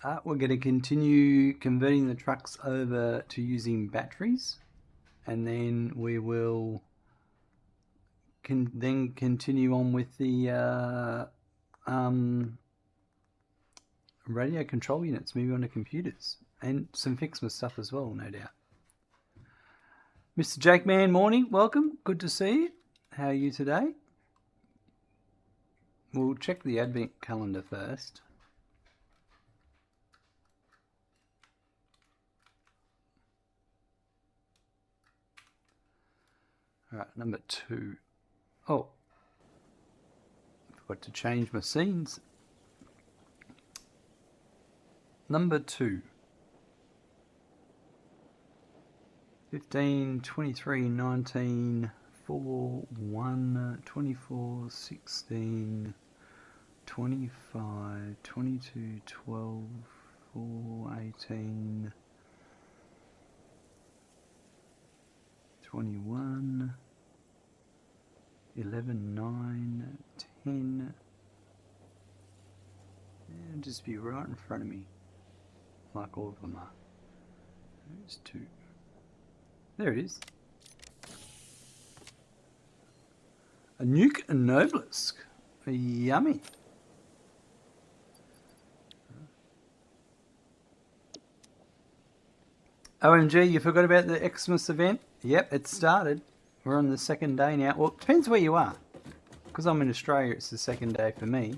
We're going to continue converting the trucks over to using batteries, and then we will continue on with the radio control units, moving on to computers, and some Fixma stuff as well, no doubt. Mr. Jakeman, morning, welcome, good to see you. How are you today? We'll check the advent calendar first. All right, number 2. Oh, forgot to change my scenes. Number 2. 15, 23, 19, 4, 1, 24, 16, 25, 22, 12, 4, 18, 21, 11, 9, 10. It'll just be right in front of me, like all of them are. There's 2. There it is. A Nuke and Noblisk. Yummy. OMG, you forgot about the Xmas event? Yep, it started. We're on the second day now. Well, it depends where you are. Because I'm in Australia, it's the second day for me.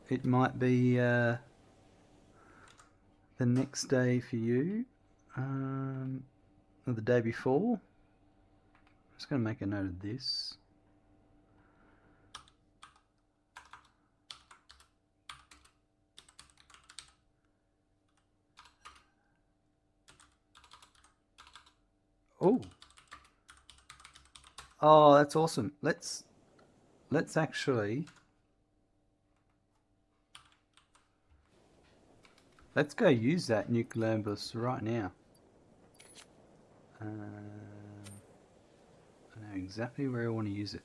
It might be the next day for you. Or the day before. I'm just going to make a note of this. Oh, that's awesome. Let's actually go use that nuclear bus right now. I know exactly where I want to use it.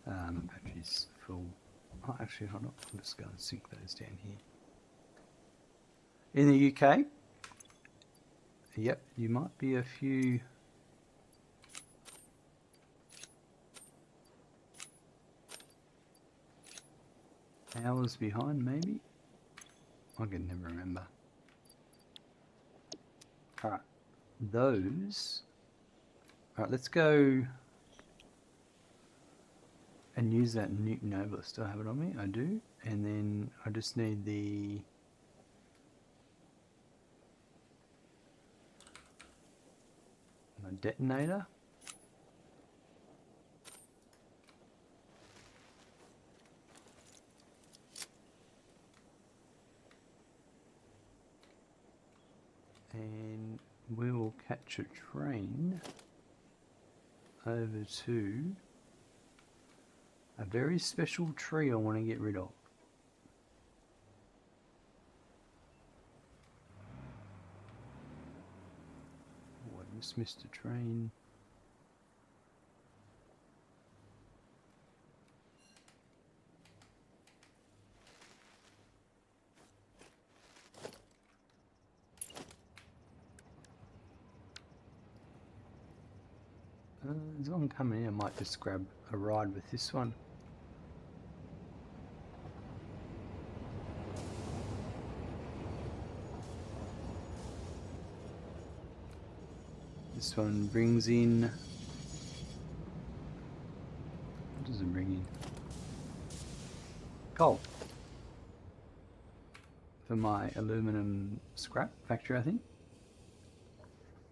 Batteries full. Oh, actually, hold on. I'm just going to sync those down here. In the UK, yep, you might be a few hours behind, maybe. I can never remember. All right, those. All right, let's go and use that Nuke Noblisk. Do I have it on me? I do. And then I just need the detonator. And we will catch a train over to a very special tree I want to get rid of. Oh, I just missed a train. As long as I'm coming in, I might just grab a ride with this one. This one brings in... What does it bring in? Coal. For my aluminum scrap factory, I think.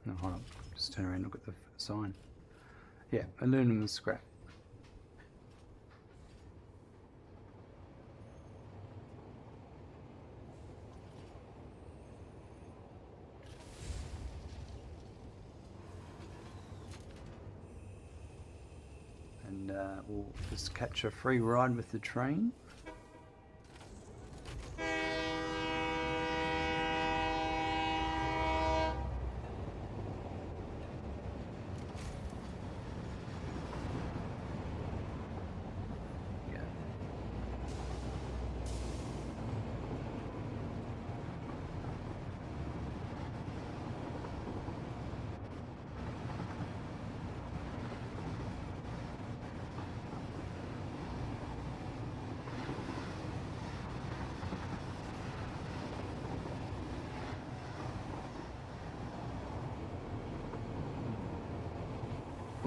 No, hold on. Just turn around and look at the sign. Yeah, aluminum scrap. And we'll just catch a free ride with the train.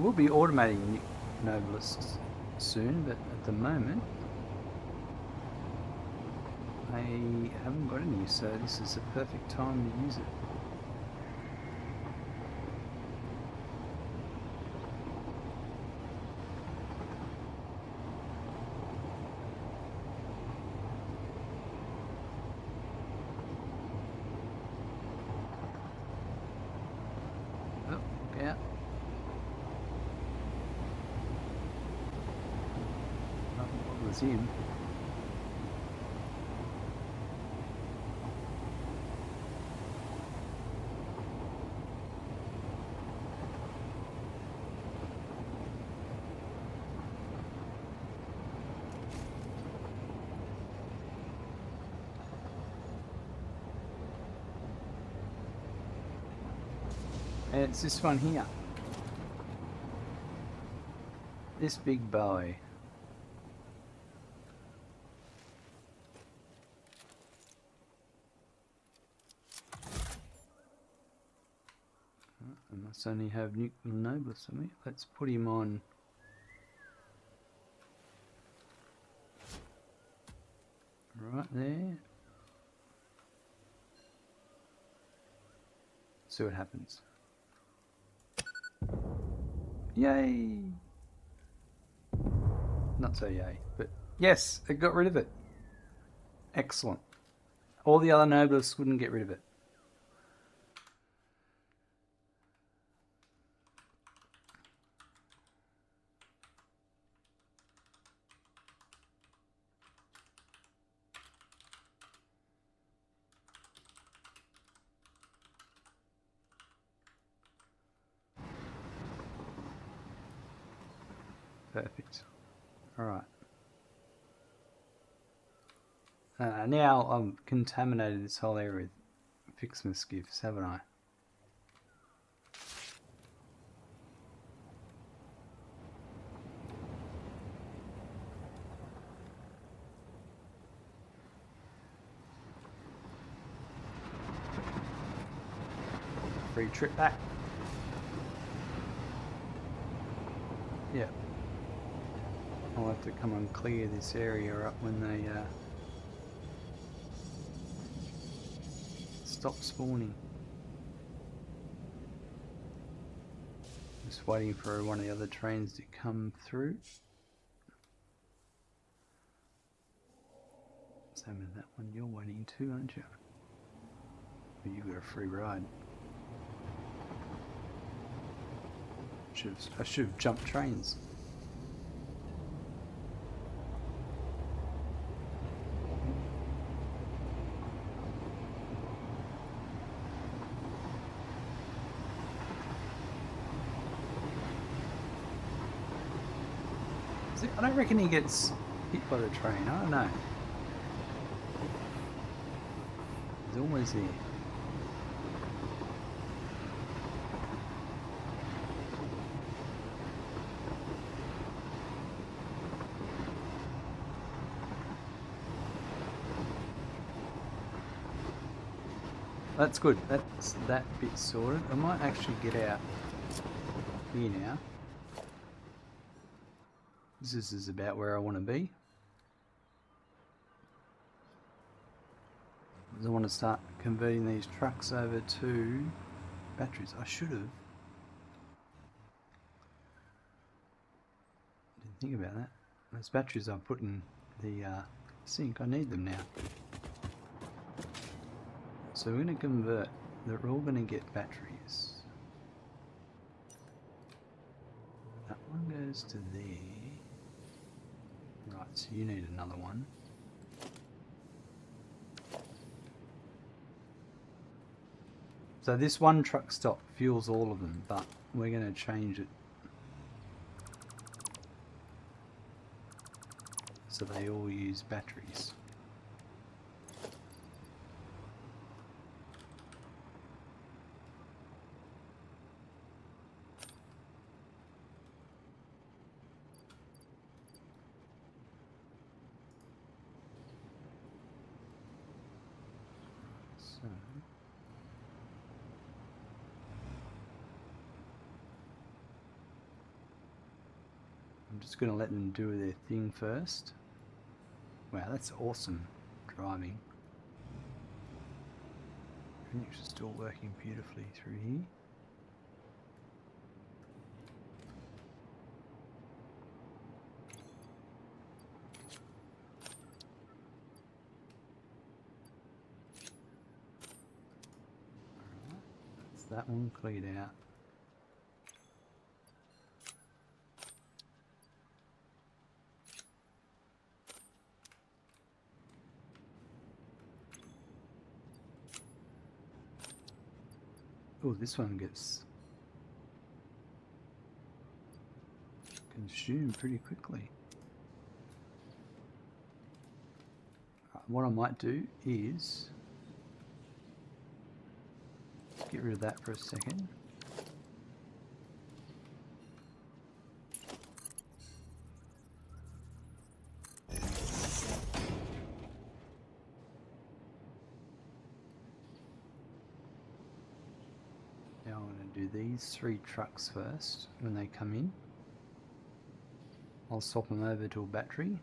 We'll be automating Noblists soon, but at the moment I haven't got any, so this is the perfect time to use it. Oh, look out. Oh, what was him? And it's this one here. This big boy. I must only have nuclear noblest on me. Let's put him on. Right there. See what happens. Yay! Not so yay, but yes, it got rid of it. Excellent. All the other noblists wouldn't get rid of it. Perfect. Alright. Now I've contaminated this whole area with Fixmas gifts, haven't I? Free trip back. Yeah. I'll have to come and clear this area up when they stop spawning. Just waiting for one of the other trains to come through. Same with that one, you're waiting too, aren't you? But you got a free ride. I should have jumped trains. I don't reckon he gets hit by the train. I don't know. He's always there. That's good. That's that bit sorted. I might actually get out here now. This is about where I want to be. I want to start converting these trucks over to batteries. I should have. Didn't think about that. Those batteries I put in the sink, I need them now. So we're going to convert. They're all going to get batteries. That one goes to there. Right, so you need another one. So this one truck stop fuels all of them, but we're going to change it so they all use batteries. So I'm just going to let them do their thing first. Wow, that's awesome driving. Everything's still working beautifully through here. Alright, that's that one cleared out. Oh, this one gets consumed pretty quickly. What I might do is get rid of that for a second. Now I'm going to do these 3 trucks first when they come in. I'll swap them over to a battery.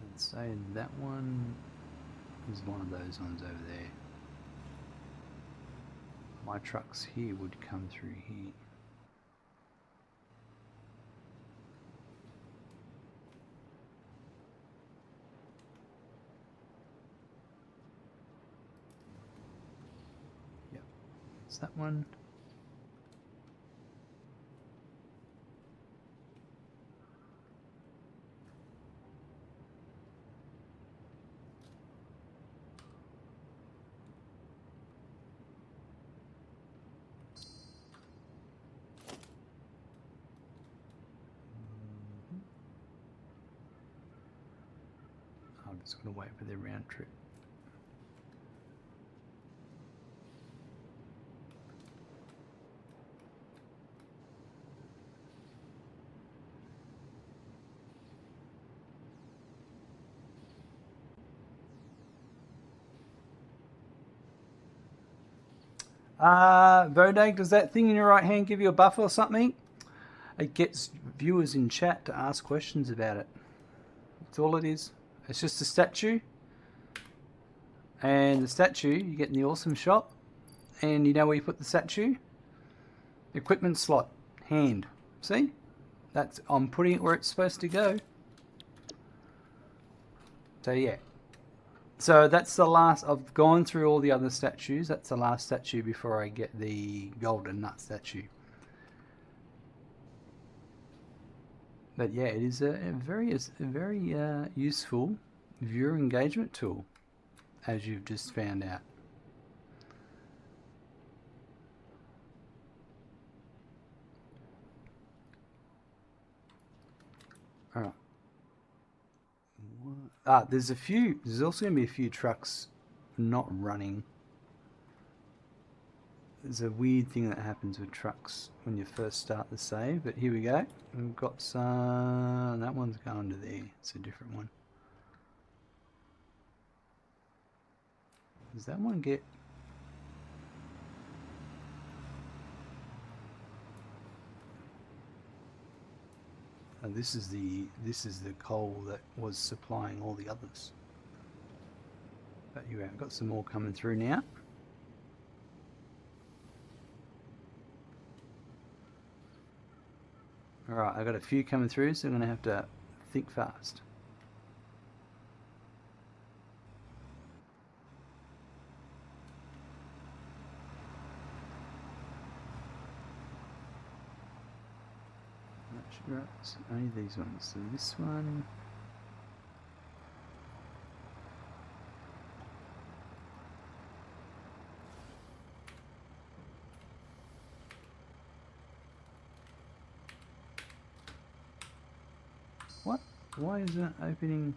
And say that one is one of those ones over there. My trucks here would come through here. That one. I'm just going to wait for their round trip. Vodag, does that thing in your right hand give you a buff or something? It gets viewers in chat to ask questions about it. That's all it is. It's just a statue. And the statue, you get in the awesome shop. And you know where you put the statue? Equipment slot. Hand. See? That's, I'm putting it where it's supposed to go. So yeah. So that's the last, I've gone through all the other statues. That's the last statue before I get the golden nut statue. But yeah, it is a very useful viewer engagement tool, as you've just found out. All right. There's also going to be a few trucks not running. There's a weird thing that happens with trucks when you first start the save, but here we go. We've got some, that one's going to there, it's a different one. Does that one get... This is the coal that was supplying all the others. But you have got some more coming through now. Alright, I've got a few coming through, so I'm going to have to think fast. Right, so only these ones. So this one. What? Why is it opening?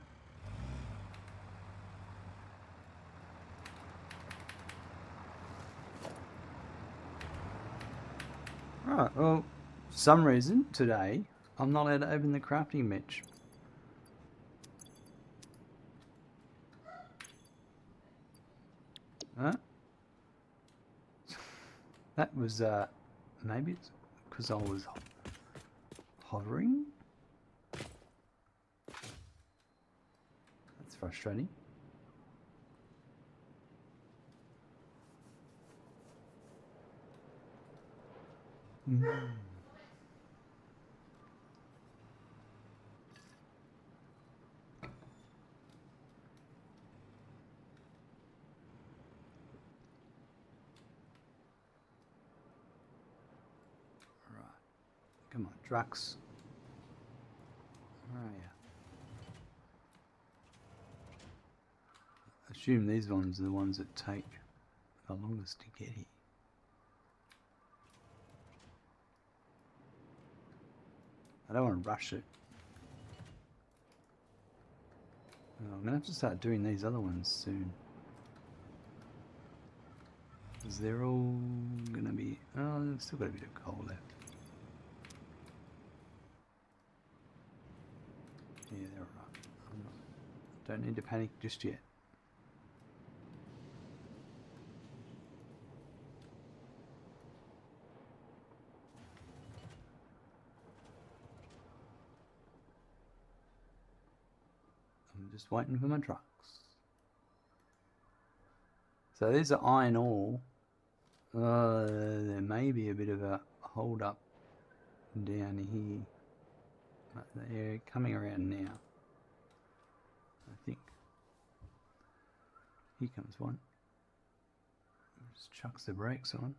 Right, well, for some reason today I'm not allowed to open the crafting bench. Huh? That was, maybe it's because I was hovering? That's frustrating. Come on, Drux. Where are you? I assume these ones are the ones that take the longest to get here. I don't want to rush it. Oh, I'm going to have to start doing these other ones soon. Because they're all going to be... Oh, they've still got a bit of coal left. Yeah, they're alright. Don't need to panic just yet. I'm just waiting for my trucks. So these are iron ore. There may be a bit of a hold up down here. But they're coming around now. I think. Here comes one. Just chucks the brakes on.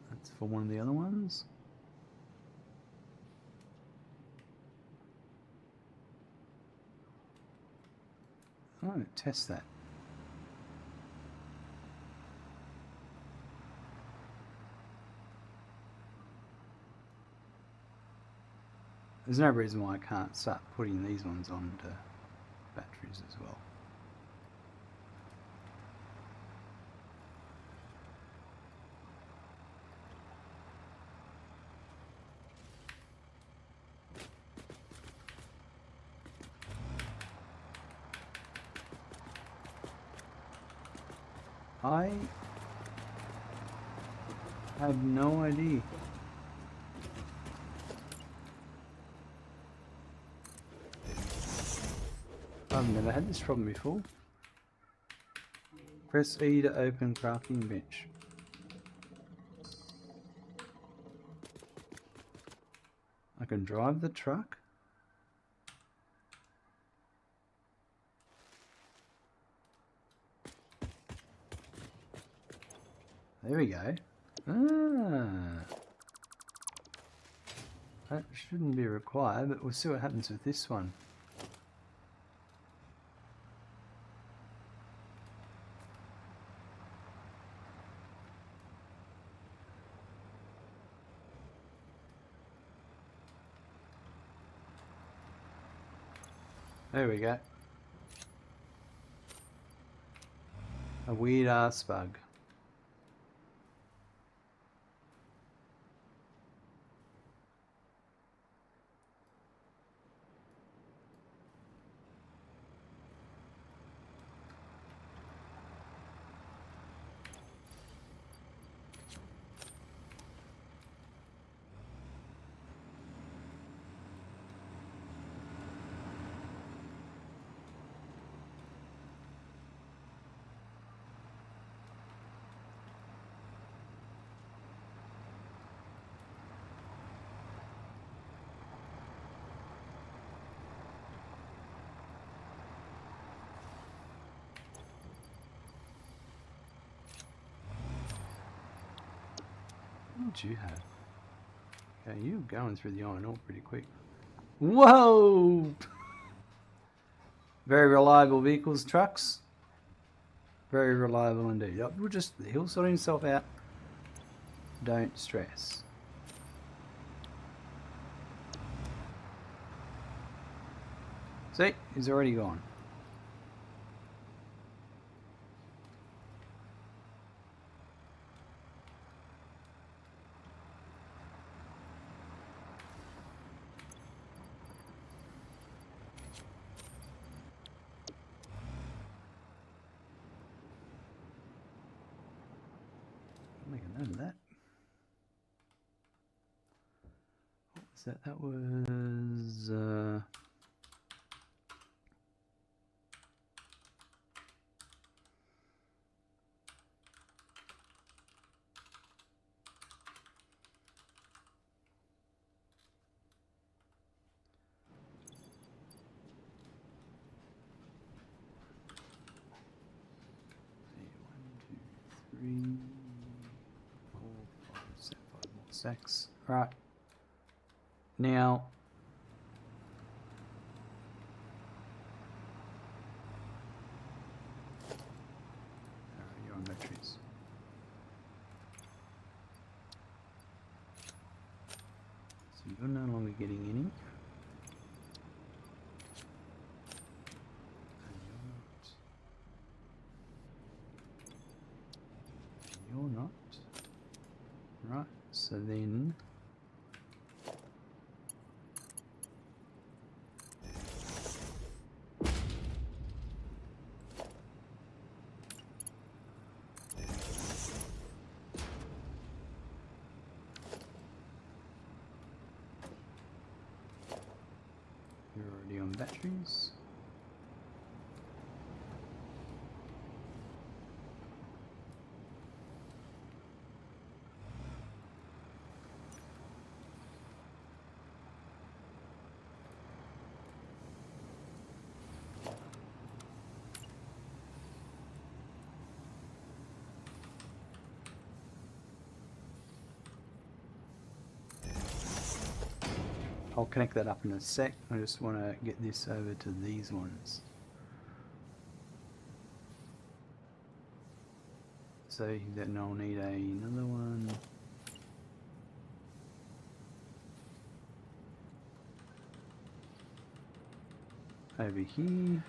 That's for one of the other ones. Oh, test that. There's no reason why I can't start putting these ones onto batteries as well. I have no idea. I've never had this problem before. Press E to open crafting bench. I can drive the truck. There we go. Ah. That shouldn't be required, but we'll see what happens with this one. There we go. A weird ass bug. What did you have? Okay, you're going through the iron ore pretty quick. Whoa! Very reliable vehicles, trucks. Very reliable indeed. We'll just, he'll sort himself out. Don't stress. See, he's already gone. make a note of that. What was that? That was... Three, 4, 5, 6, 5 more sacks. Right. Now, you're on batteries. So you're no longer getting any. You're not. Right, so then you're already on batteries. I'll connect that up in a sec. I just want to get this over to these ones. So then I'll need another one. Over here.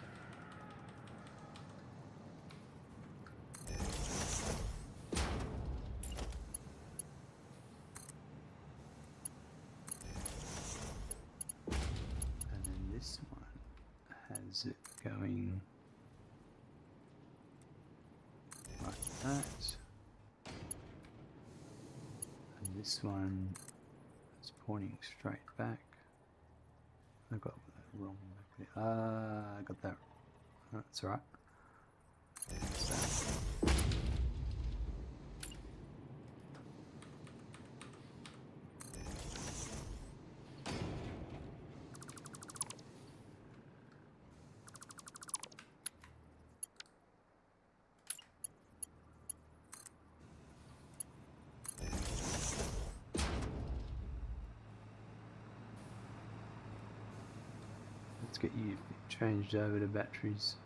This one has it going like that, and this one is pointing straight back. I got that wrong. I got that. That's right. Let's get you changed over to batteries.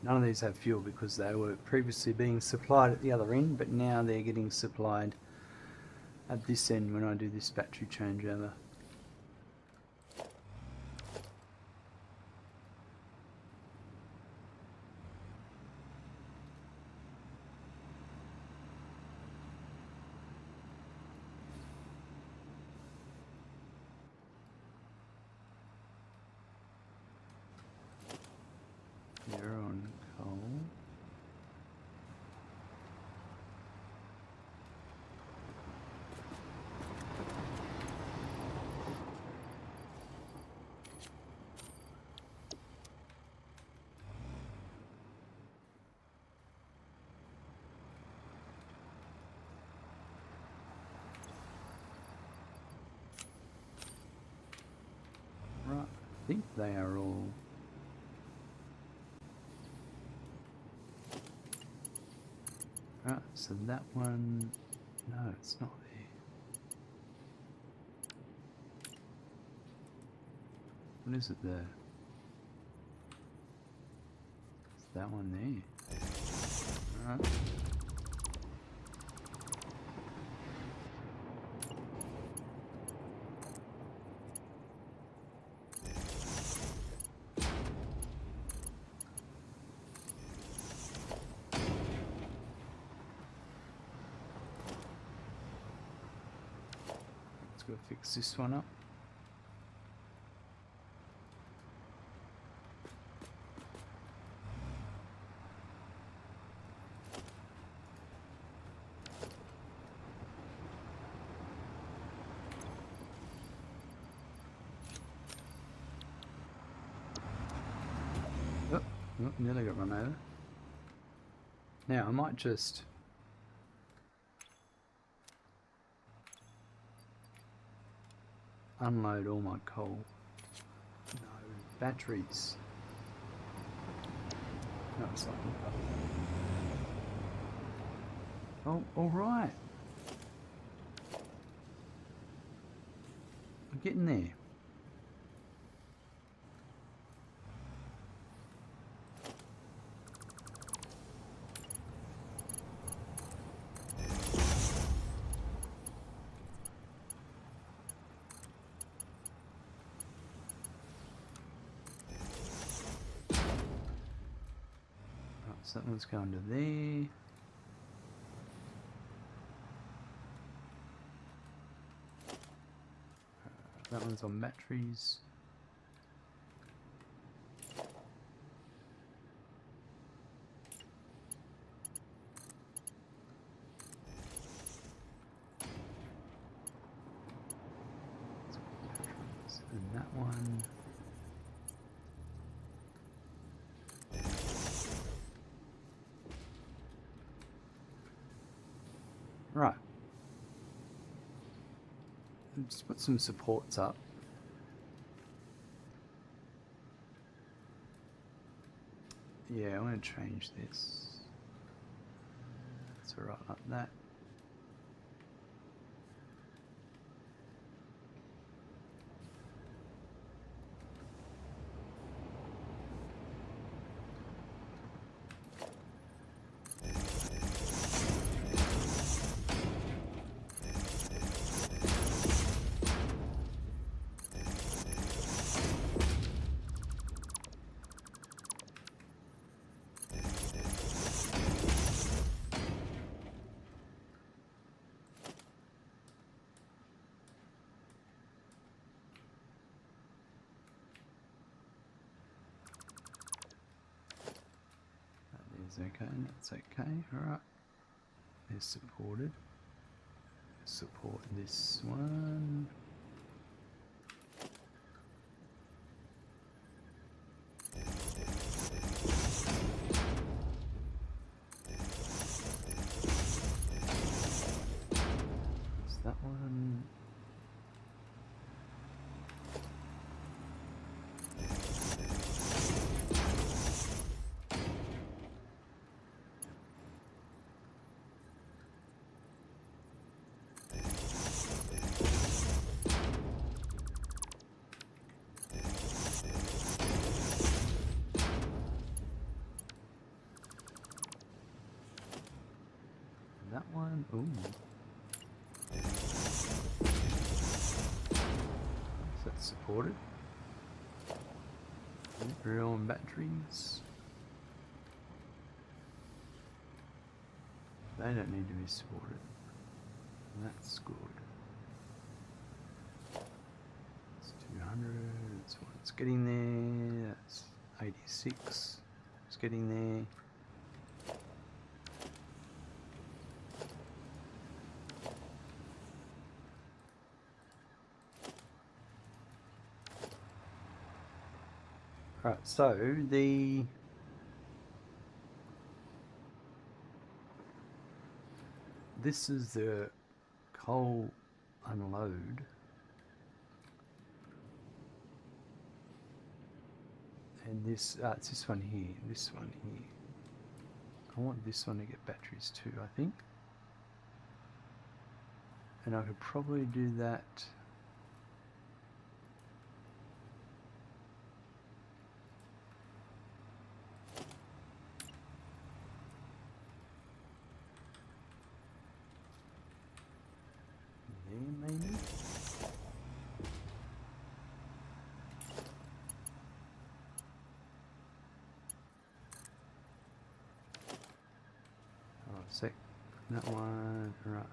None of these have fuel because they were previously being supplied at the other end, but now they're getting supplied at this end when I do this battery changeover. They're on coal. Right, I think they are all. Right, so that one, no, it's not there. What is it there? It's that one there. Alright. We'll fix this one up. Oh, nearly got run over. Now I might just unload all my coal. No, batteries. No, it's like... Oh, alright. I'm getting there. So that one's going to there. That one's on batteries. And that one. Right. Just put some supports up. Yeah, I want to change this. That's alright like that. Okay, that's okay. Alright. They're supported. Support this one. That's that one. That one, ooh. So that's supported. Real on batteries. They don't need to be supported. That's good. It's 200, that's what it's getting there. That's 86, it's getting there. Right, so this is the coal unload. And this, it's this one here, this one here. I want this one to get batteries too, I think. And I could probably do that. Maybe. Oh, sec. That one, right.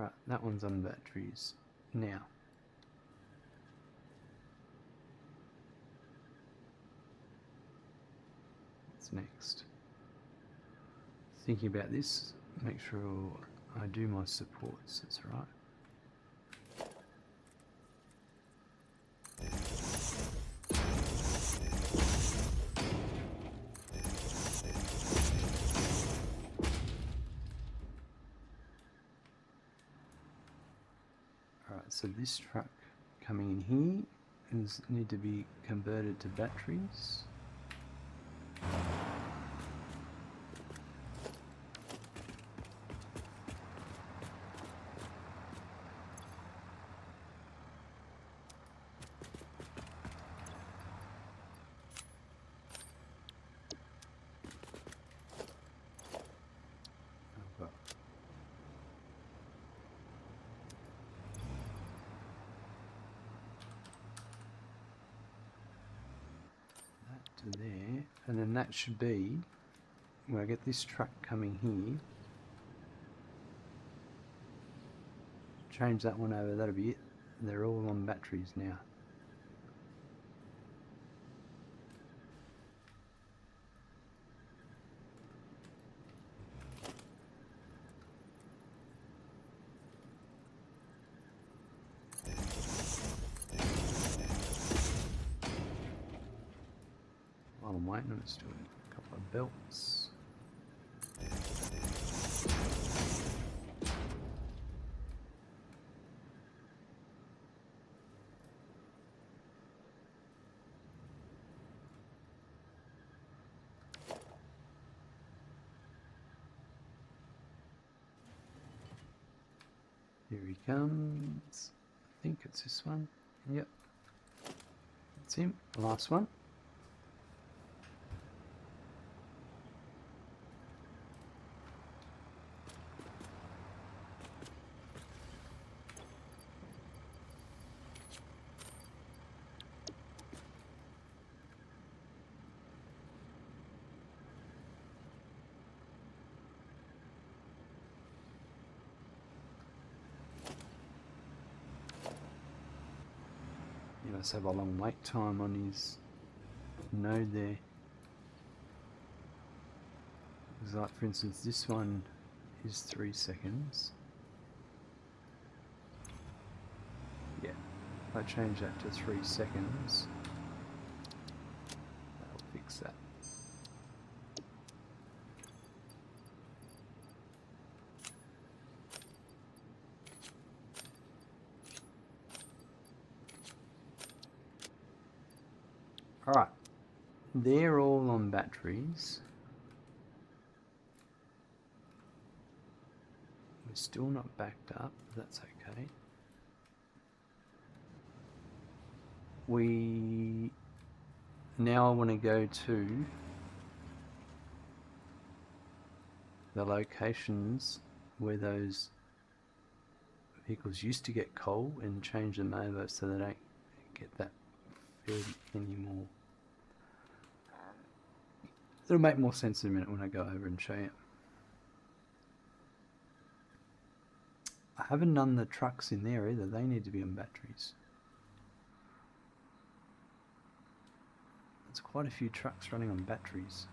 Alright, that one's on batteries now. What's next? Thinking about this, make sure I do my supports, that's right. Alright, so this truck coming in here is need to be converted to batteries. To there, and then that should be where I get this truck coming here. Change that one over, that'll be it. They're all on batteries now. While I'm waiting, let's do a couple of belts. Here he comes. I think it's this one. Yep. That's him. Last one. He must have a long wait time on his node there. Because like for instance this one is 3 seconds. Yeah, if I change that to 3 seconds, that'll fix that. Alright, they're all on batteries. We're still not backed up, but that's okay. Now I want to go to the locations where those vehicles used to get coal and change them over so they don't get that fed anymore. It'll make more sense in a minute when I go over and show you. I haven't done the trucks in there either, they need to be on batteries. There's quite a few trucks running on batteries.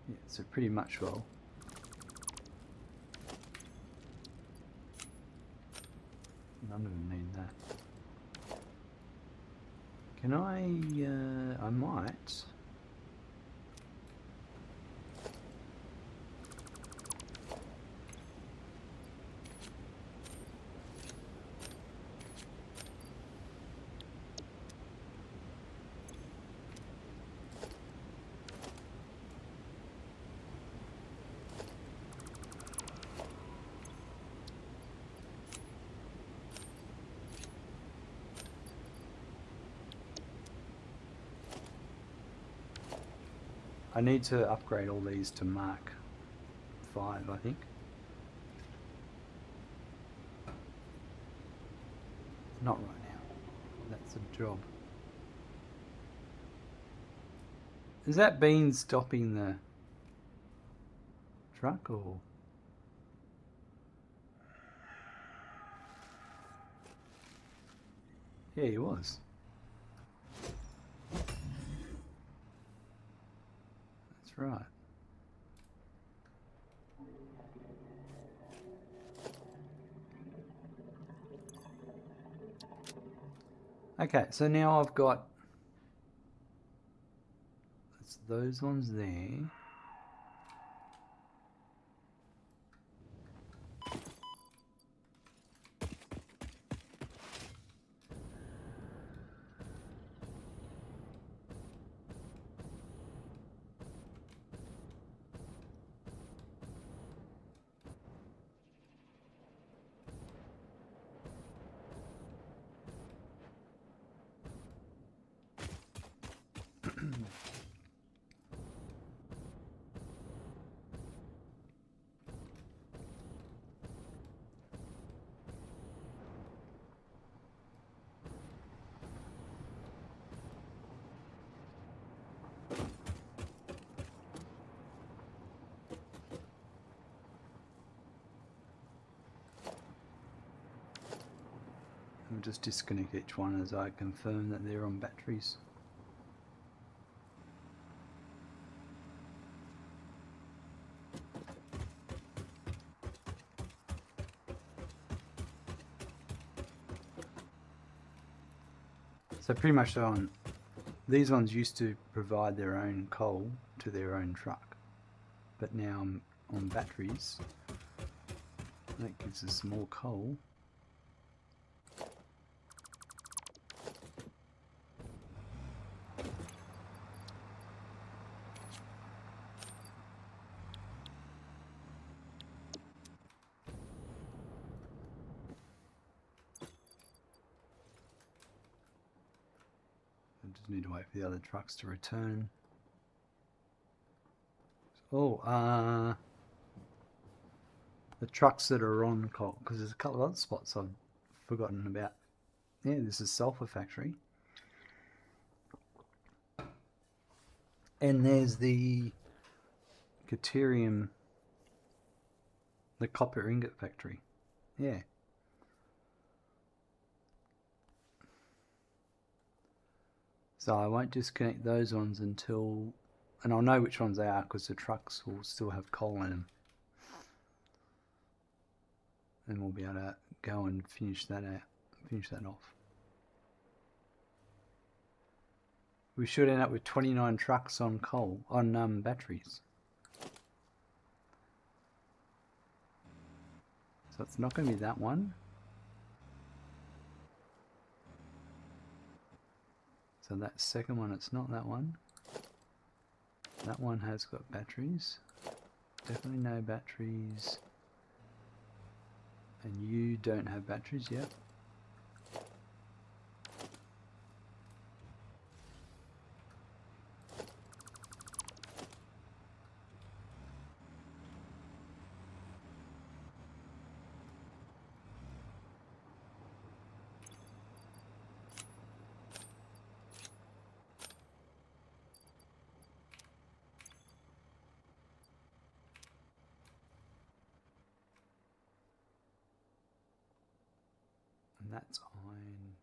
Yeah, so pretty much well. None of them need that. Can I might. I need to upgrade all these to Mark 5, I think. Not right now. That's a job. Is that bean stopping the truck or? Yeah, he was. That's right. Okay, so now I've got those ones there. I'll just disconnect each one as I confirm that they're on batteries. So pretty much on these ones used to provide their own coal to their own truck, but now on batteries that gives us more coal. I just need to wait for the other trucks to return. Oh, the trucks that are on coal, because there's a couple of other spots I've forgotten about. Yeah, this is Satisfactory. And there's the Caterium, the copper ingot factory. Yeah. So I won't disconnect those ones until, and I'll know which ones they are because the trucks will still have coal in them. And we'll be able to go and finish that off. We should end up with 29 trucks on coal, on batteries. So it's not going to be that one. So that second one, it's not that one. That one has got batteries. Definitely no batteries. And you don't have batteries yet. And that's iron.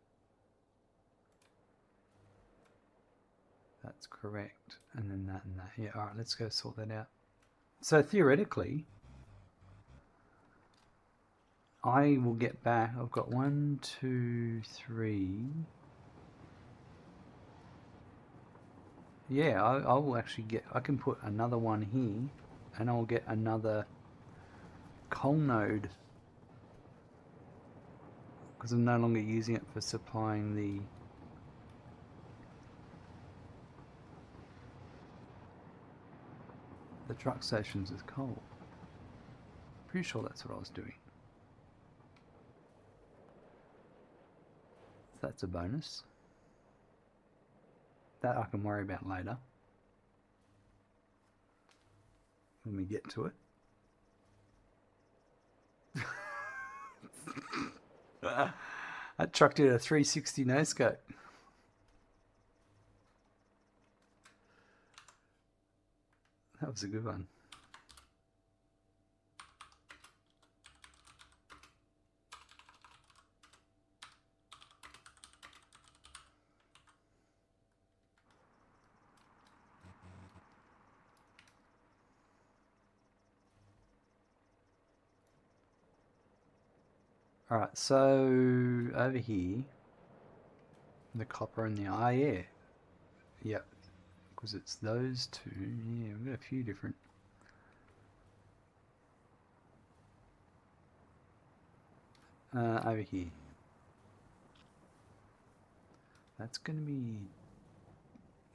That's correct. And then that and that. Yeah, alright, let's go sort that out. So theoretically, I will get back, I've got 1, 2, 3. Yeah, I will actually get, I can put another one here and I'll get another coal node because I'm no longer using it for supplying the truck stations with coal. Pretty sure that's what I was doing. So that's a bonus. That I can worry about later. when we get to it. That truck did a 360 no scope. That was a good one. Alright, so over here, the copper and the yeah. Yep, because it's those two. Yeah, we've got a few different. Over here. That's going to be...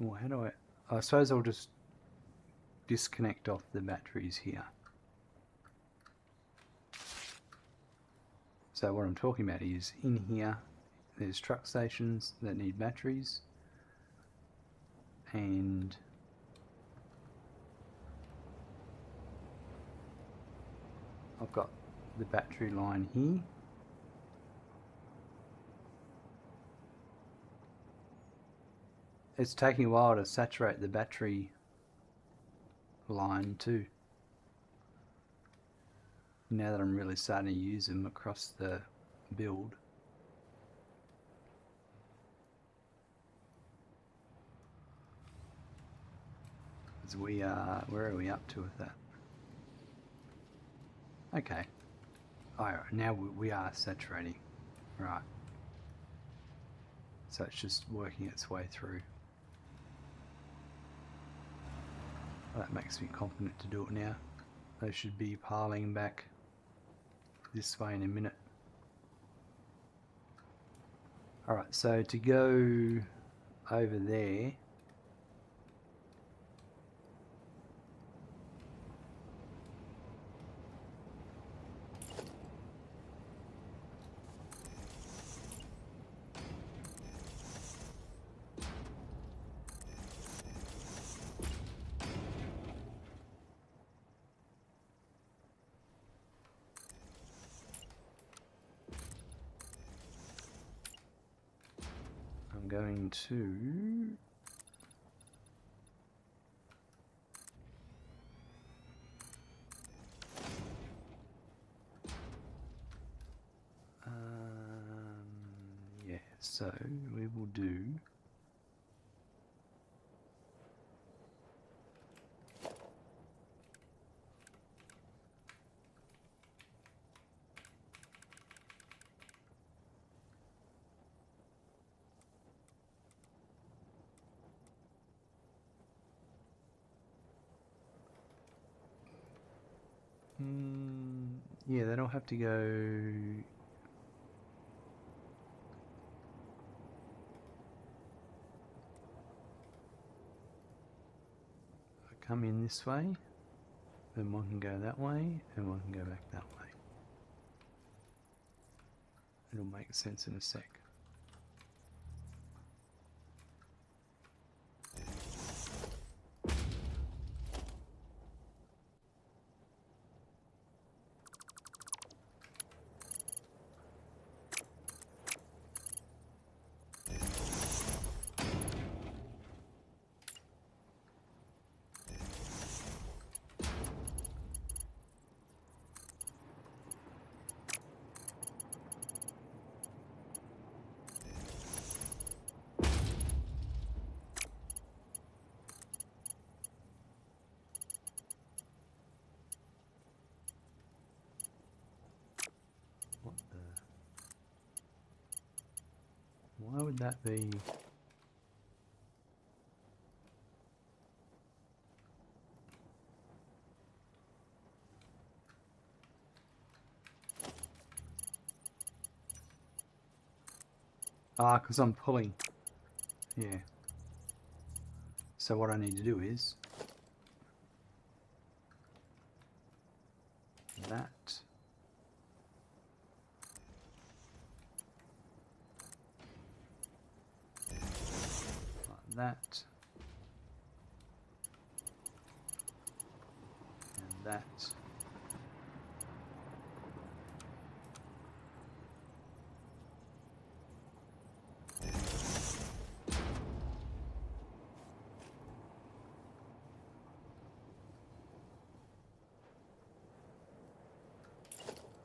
Well, how do I suppose I'll just disconnect off the batteries here. So what I'm talking about is in here, there's truck stations that need batteries, and I've got the battery line here. It's taking a while to saturate the battery line too. Now that I'm really starting to use them across the build. As we are, where are we up to with that? Okay. Alright, now we are saturating. Right. So it's just working its way through. Well, that makes me confident to do it now. They should be piling back this way in a minute. Alright, so to go over there, I'm going to yeah, so we will do yeah, they don't have to go. Come in this way, then one can go that way, and one can go back that way. It'll make sense in a sec. What the? Why would that be? Ah, because I'm pulling. Yeah. So what I need to do is that. Like that. And that.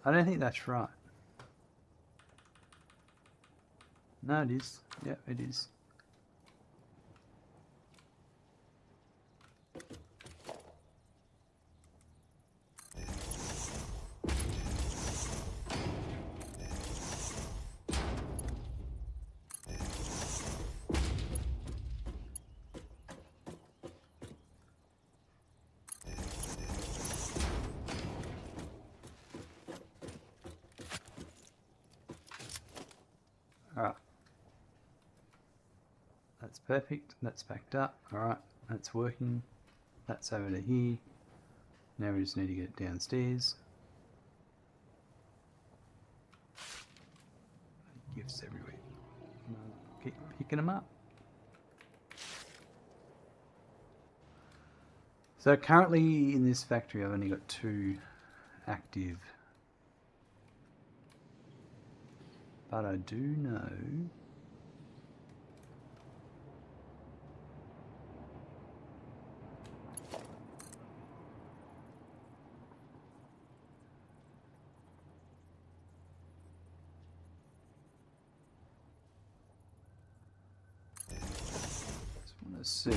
I don't think that's right. No, it is. Yep, it is. Alright. That's perfect. That's backed up. Alright, that's working. That's over to here. Now we just need to get it downstairs. Gifts everywhere. Keep picking them up. So currently in this factory I've only got 2 active. But I do know see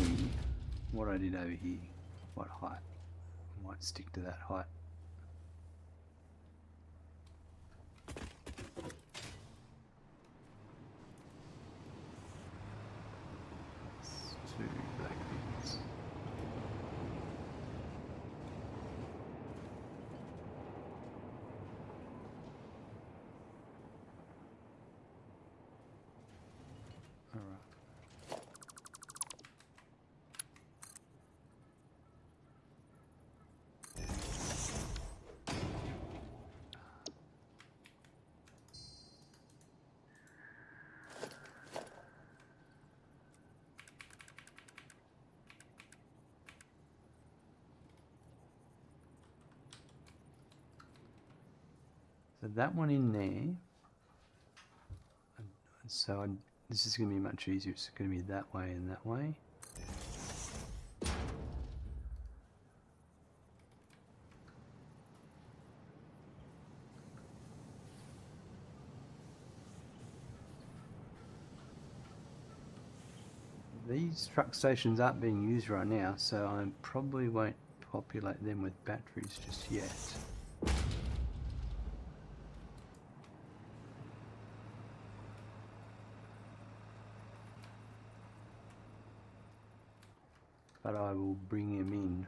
what I did over here, what height. I might stick to that height. That's 2 black bins. Alright. So that one in there, so this is going to be much easier. It's going to be that way and that way. These truck stations aren't being used right now, so I probably won't populate them with batteries just yet. But I will bring them in.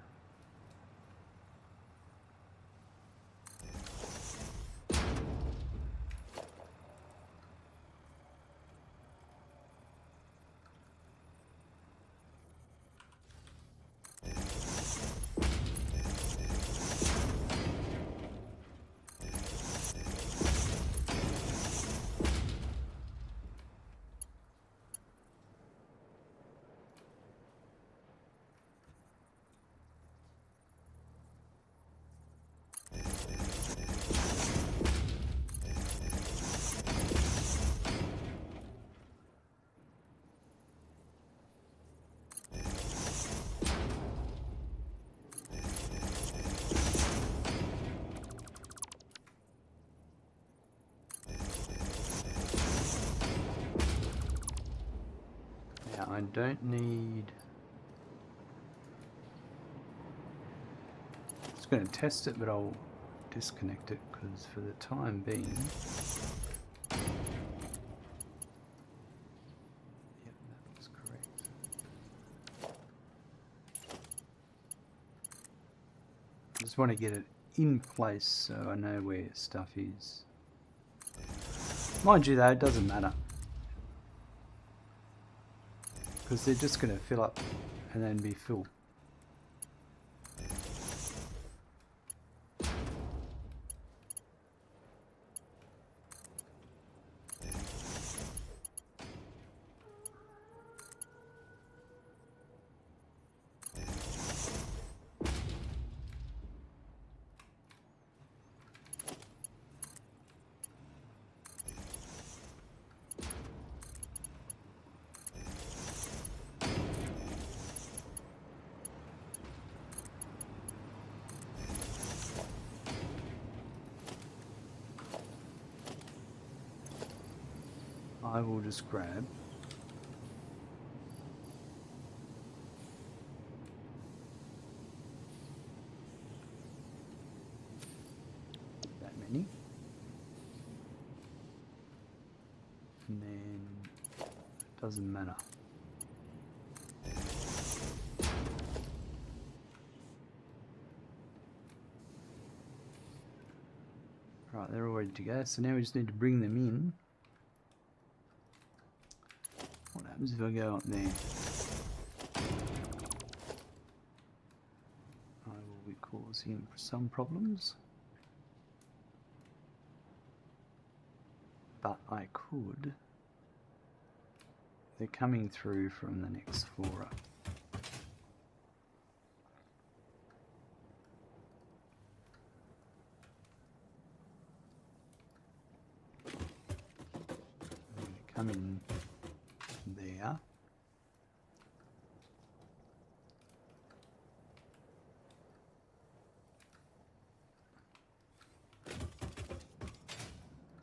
I don't need... I'm just going to test it, but I'll disconnect it because for the time being... Yep, that looks correct. I just want to get it in place so I know where stuff is. Mind you though, it doesn't matter. Because they're just going to fill up and then be full. I will just grab. That many. And then it doesn't matter. Right, they're all ready to go. So now we just need to bring them in. What happens if I go up there? I will be causing some problems. But I could. They're coming through from the next floor up. Come in there.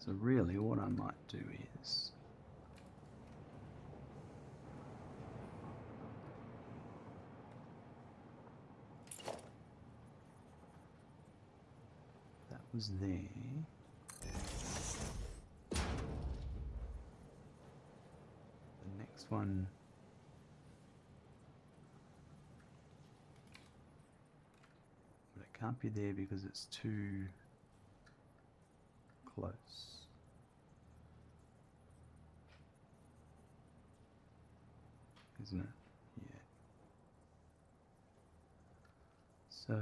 So really what I might do is that was there. One but it can't be there because it's too close, isn't it? Yeah. So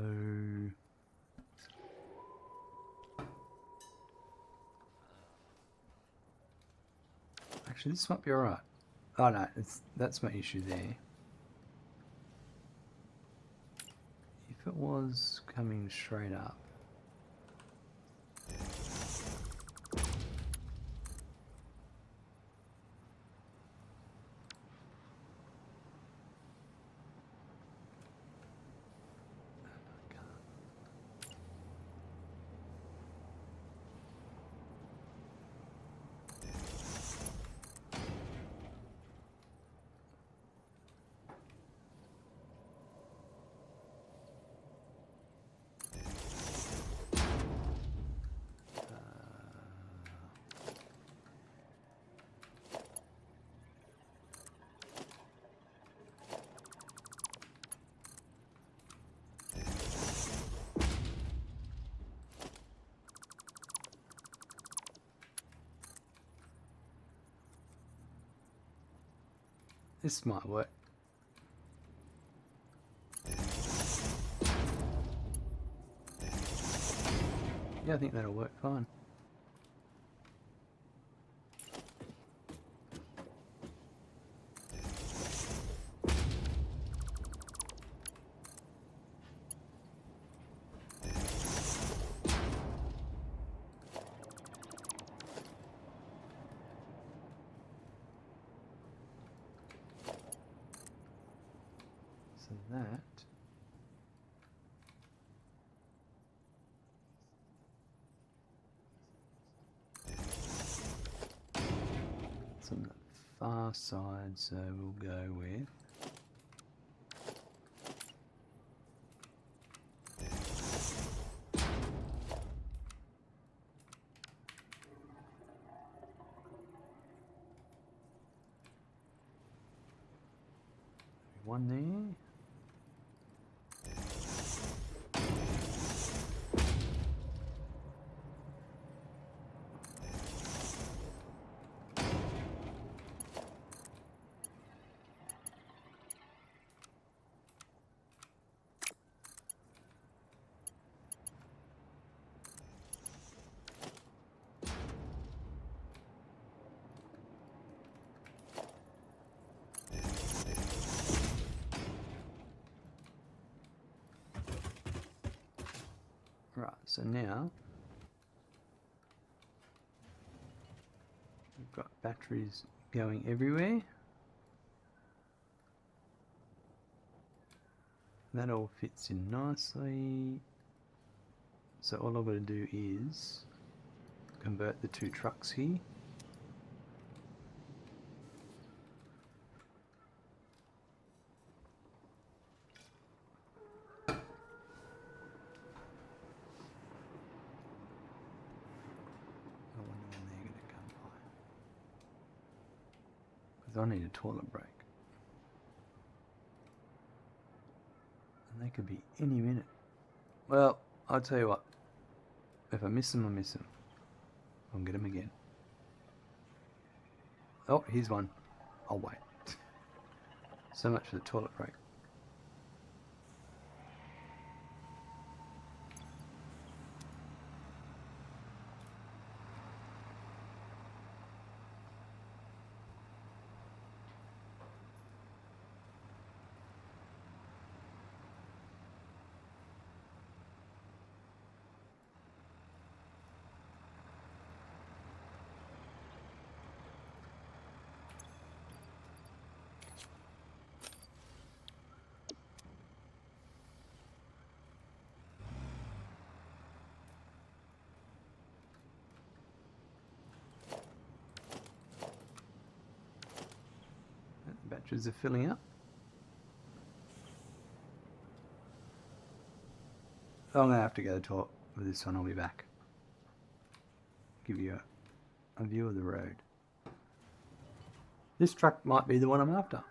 actually this might be alright. Oh no, that's my issue there. If it was coming straight up. This might work. Yeah, I think that'll work fine. So that it's on the far side, so we'll go with one there. Right, so now we've got batteries going everywhere. That all fits in nicely. So all I've got to do is convert the two trucks here. Because I need a toilet break. And they could be any minute. Well, I'll tell you what. If I miss them, I miss them. I'll get them again. Oh, here's one. I'll wait. So much for the toilet break. The batteries are filling up. Oh, I'm going to have to go to the toilet with this one. I'll be back. Give you a view of the road. This truck might be the one I'm after.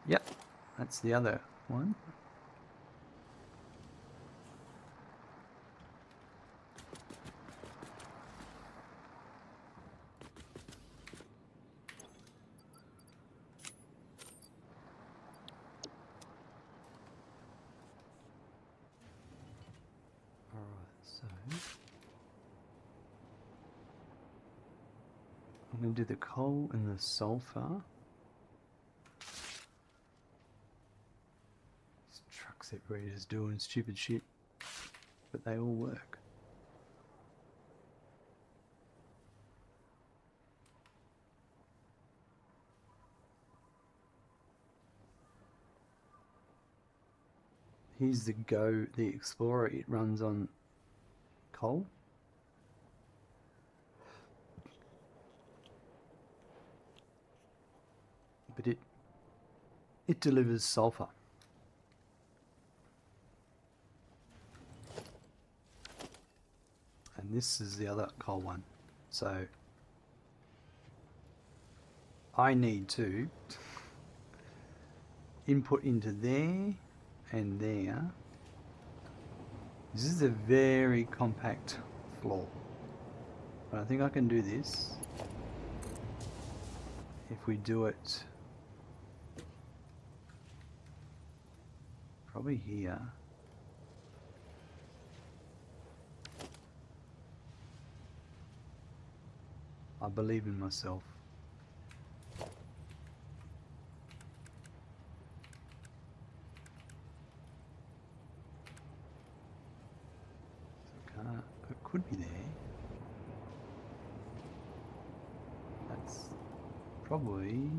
Yep, that's the other one. I'm going to do the coal and the sulfur. These trucks everywhere just doing stupid shit, but they all work. Here's the Explorer. It runs on coal. But it delivers sulfur. And this is the other coal one. So I need to input into there and there. This is a very compact floor. But I think I can do this if we do it probably here. I believe in myself. So it could be there. That's probably...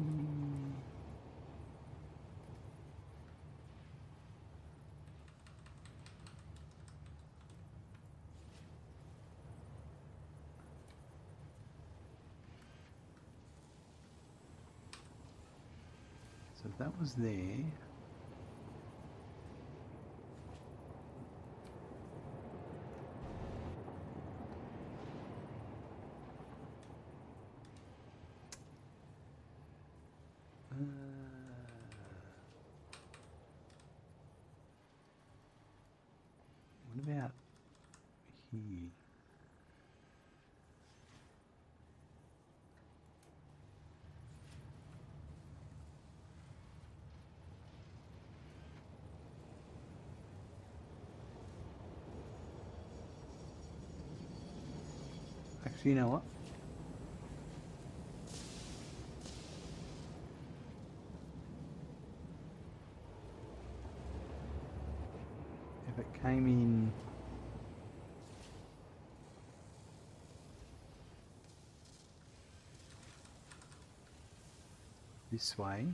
So if that was there, what about here? Actually, you know what? If it came in this way,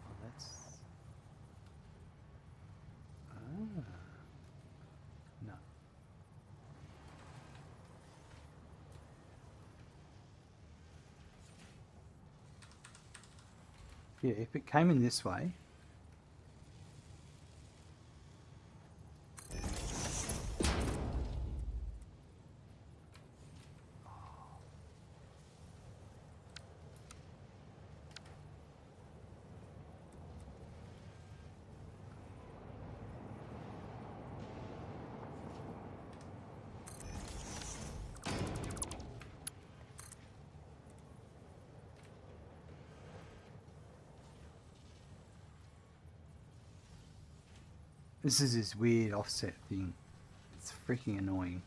oh, that's... No. Yeah, if it came in this way, This is this weird offset thing. It's freaking annoying.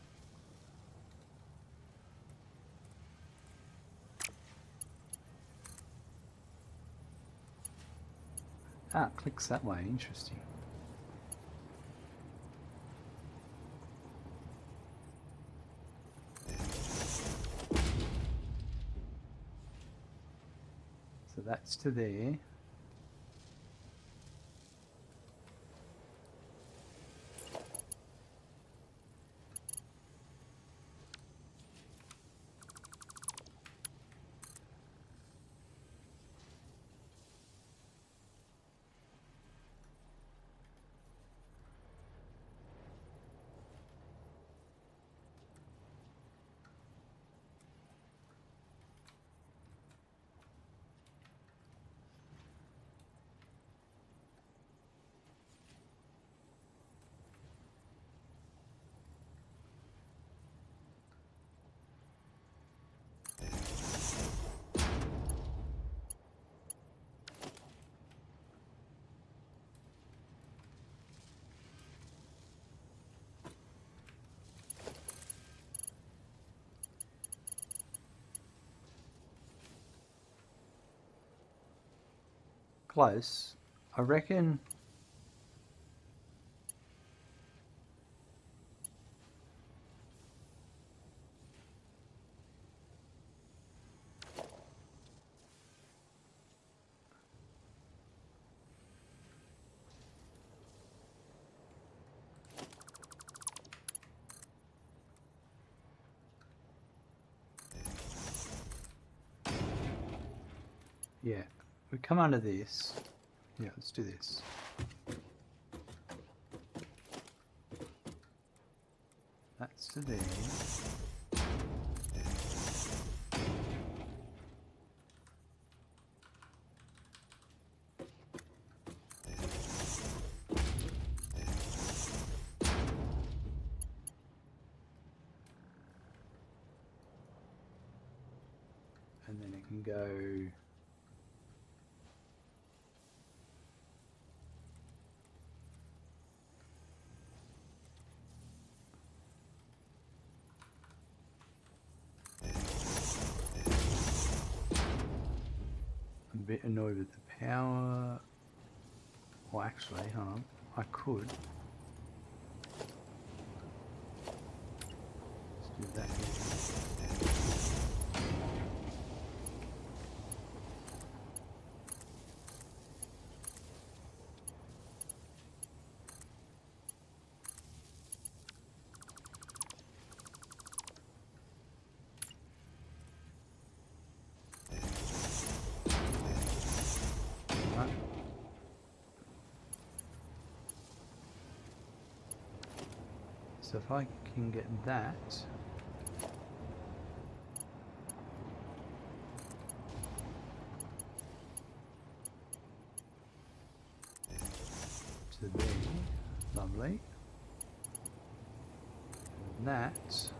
Ah, it clicks that way. Interesting. So that's to there. Close. I reckon. Yeah, we come under this. Yeah, let's do this. That's to there. And then it can go. I'm a bit annoyed with the power. Well, actually, hold on. I could. Let's do that here. Right. So if I can get that. To there. Lovely. And that.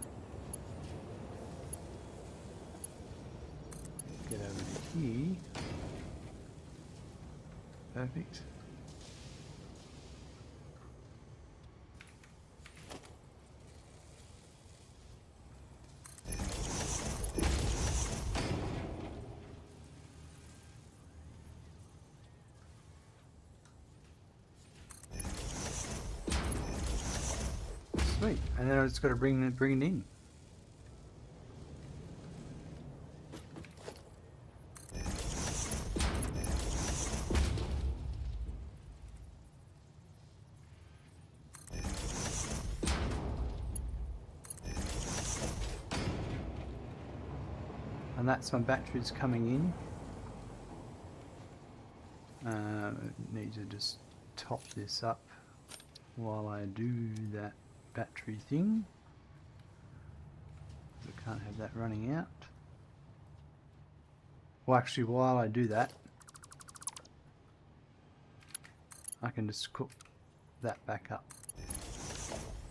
Get over to here. Perfect. Sweet. And then I just got to bring it in. And that's my batteries coming in. Need to just top this up while I do that battery thing. I can't have that running out. Well, actually, while I do that, I can just cook that back up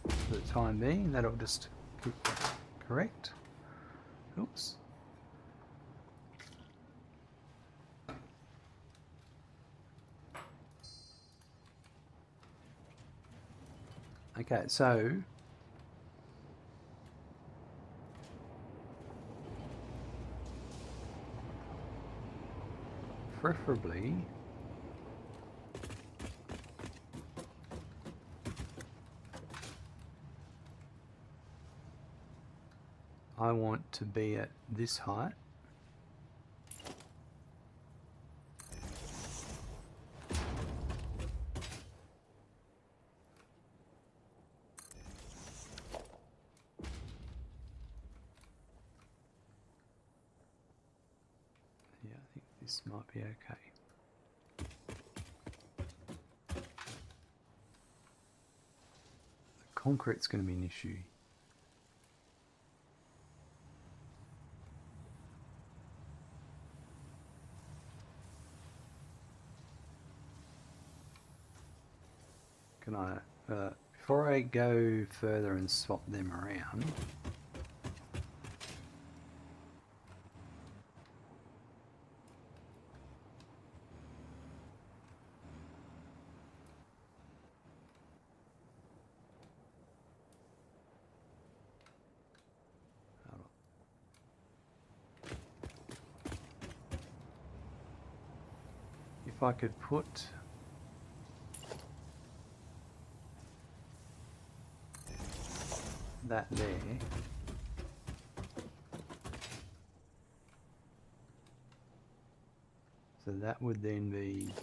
for the time being. That'll just keep that correct. Oops. Okay, so preferably I want to be at this height. Yeah, I think this might be okay. The concrete's going to be an issue. Can I, before I go further and swap them around, hold on. If I could put that there, so that would then be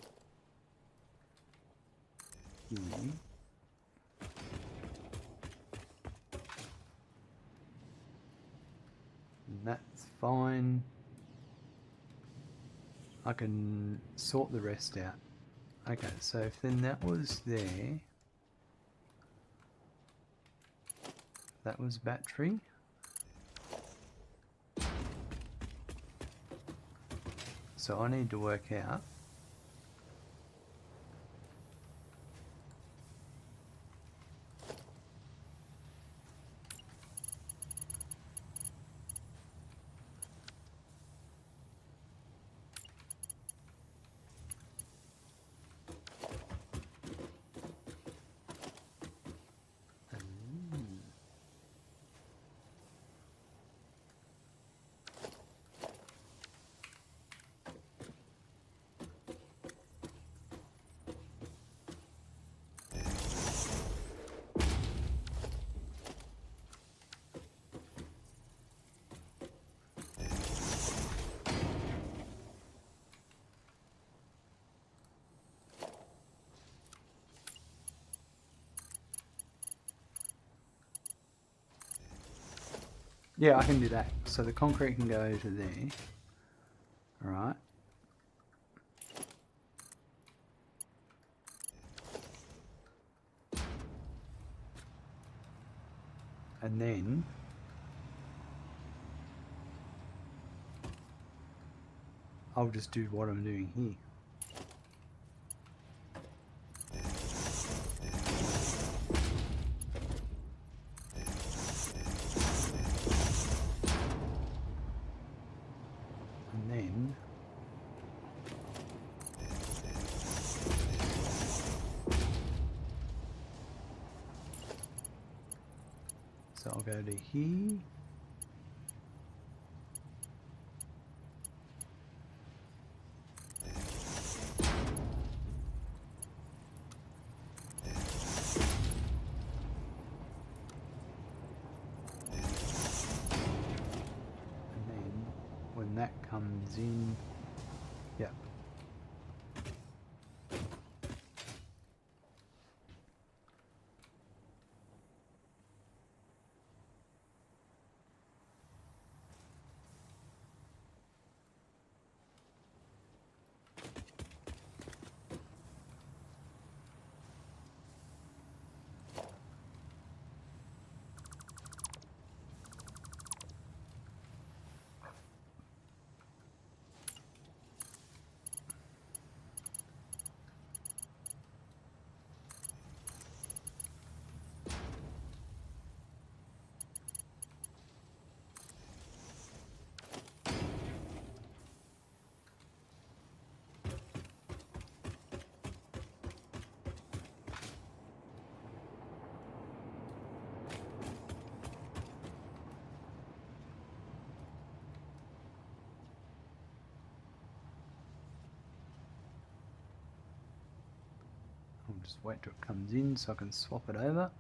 here. That's fine. I can sort the rest out. Okay, so if then that was there, that was battery. So I need to work out yeah, I can do that. So the concrete can go to there. Alright. And then I'll just do what I'm doing here. And then so I'll go to here. When that comes in, yep. just wait till it comes in so I can swap it over.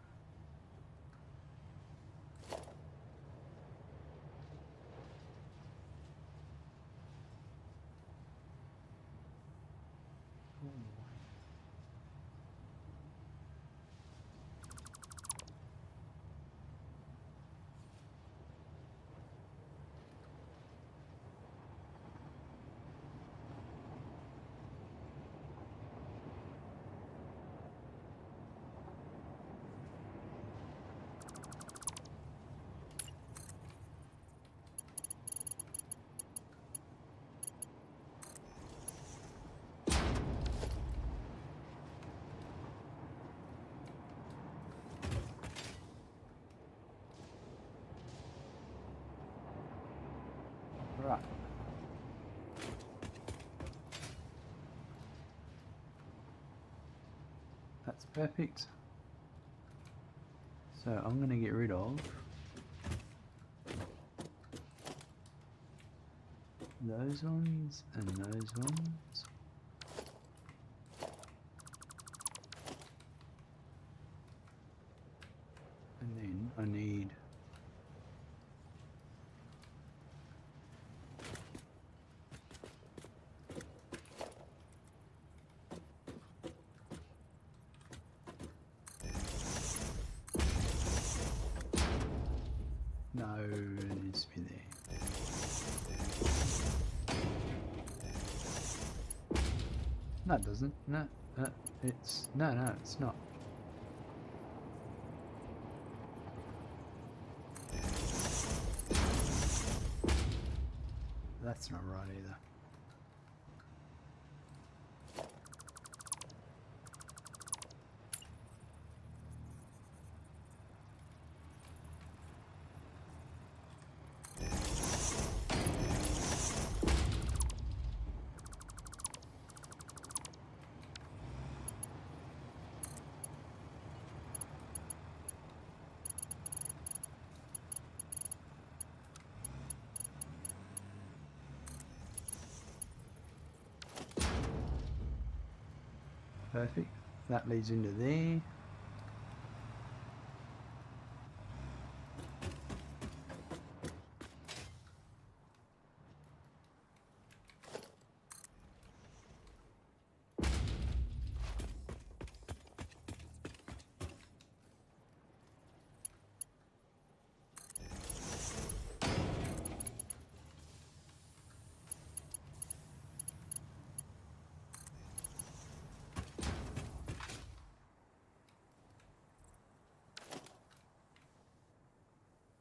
Right. That's perfect. So I'm going to get rid of those ones and those ones. And then I need no, it needs to be there. No, it doesn't. No, it's no, it's not. That's not right either. Perfect. That leads into there.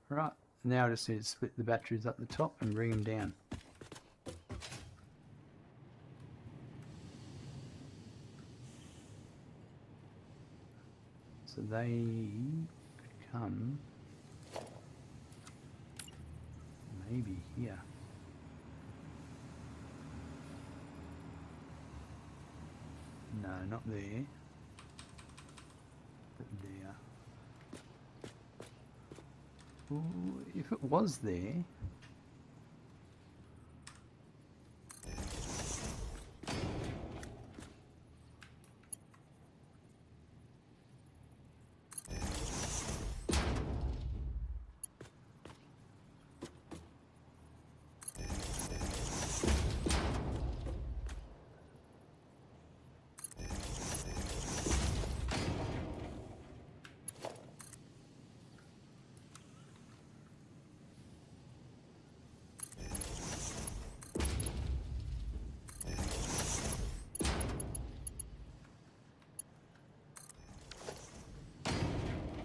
Right, now I just need to split the batteries up the top and bring them down. So they could come maybe here. No, not there. But there. Ooh, if it was there.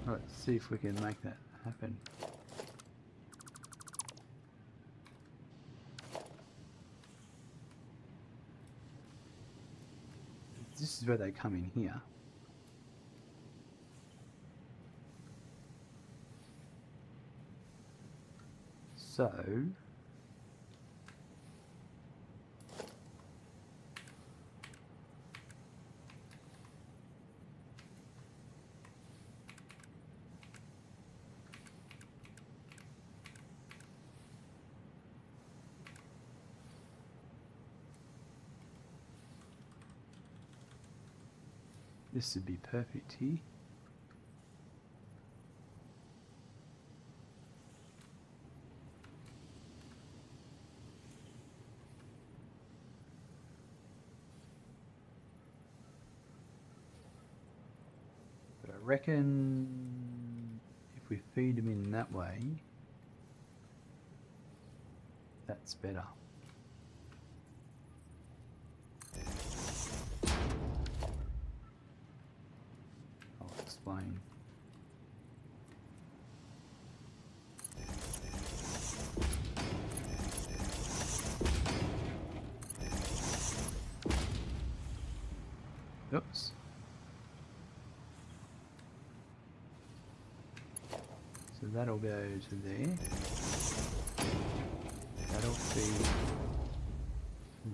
Let's see if we can make that happen. This is where they come in here. So This would be perfect here. But I reckon if we feed them in that way, that's better. I'll explain. Oops. So that'll go to there. That'll feed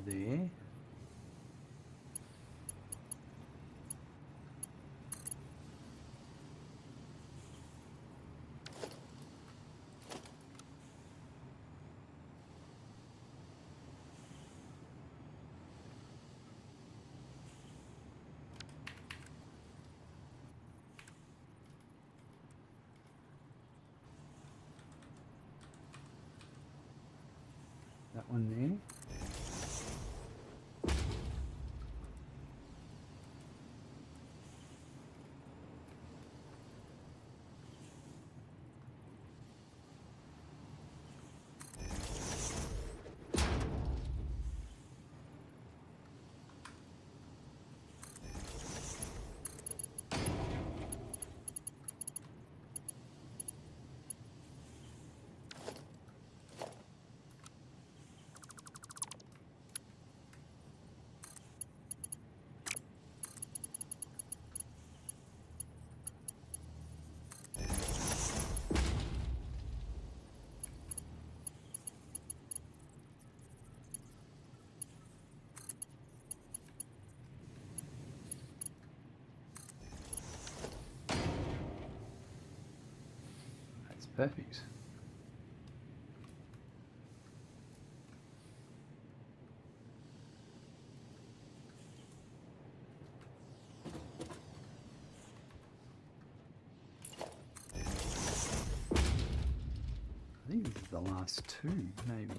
there. That one there. That's perfect. I think this is the last two, maybe.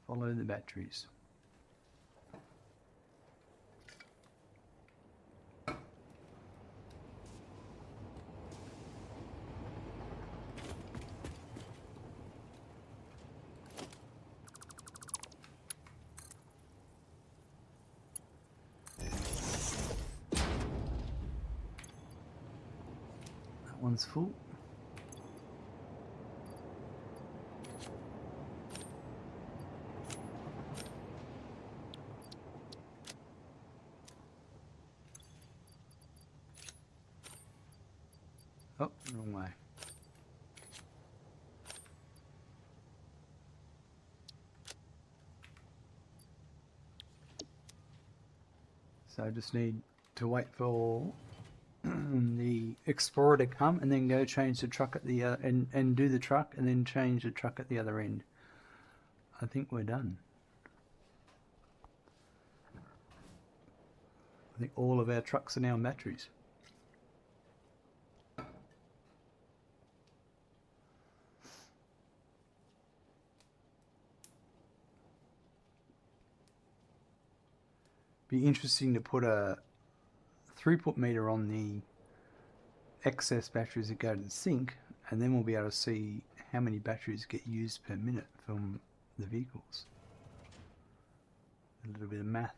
Follow the batteries. That one's full. Oh, wrong way. So I just need to wait for the Explorer to come and then go change the truck at the and do the truck and then change the truck at the other end. I think we're done. I think all of our trucks are now on batteries. Be interesting to put a throughput meter on the excess batteries that go to the sink, and then we'll be able to see how many batteries get used per minute from the vehicles. A little bit of math.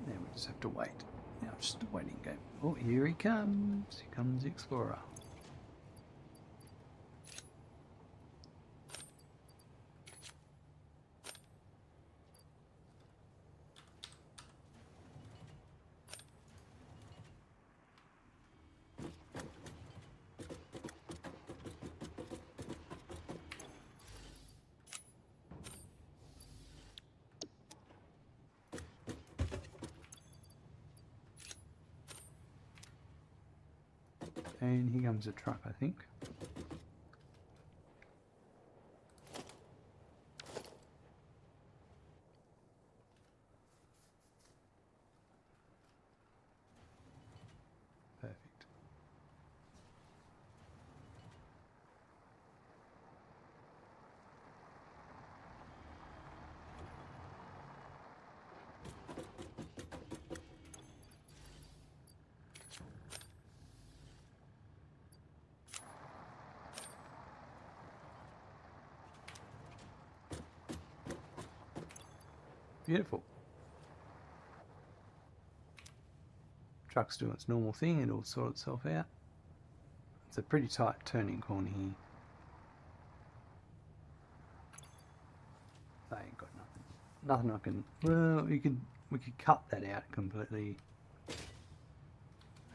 Now we just have to wait. Now it's just a waiting game. Oh, here he comes. Here comes the Explorer. And here comes a truck, I think. Perfect. Beautiful. Truck's doing its normal thing, it'll sort itself out. It's a pretty tight turning corner here. They ain't got nothing. Nothing I can. Well, we could cut that out completely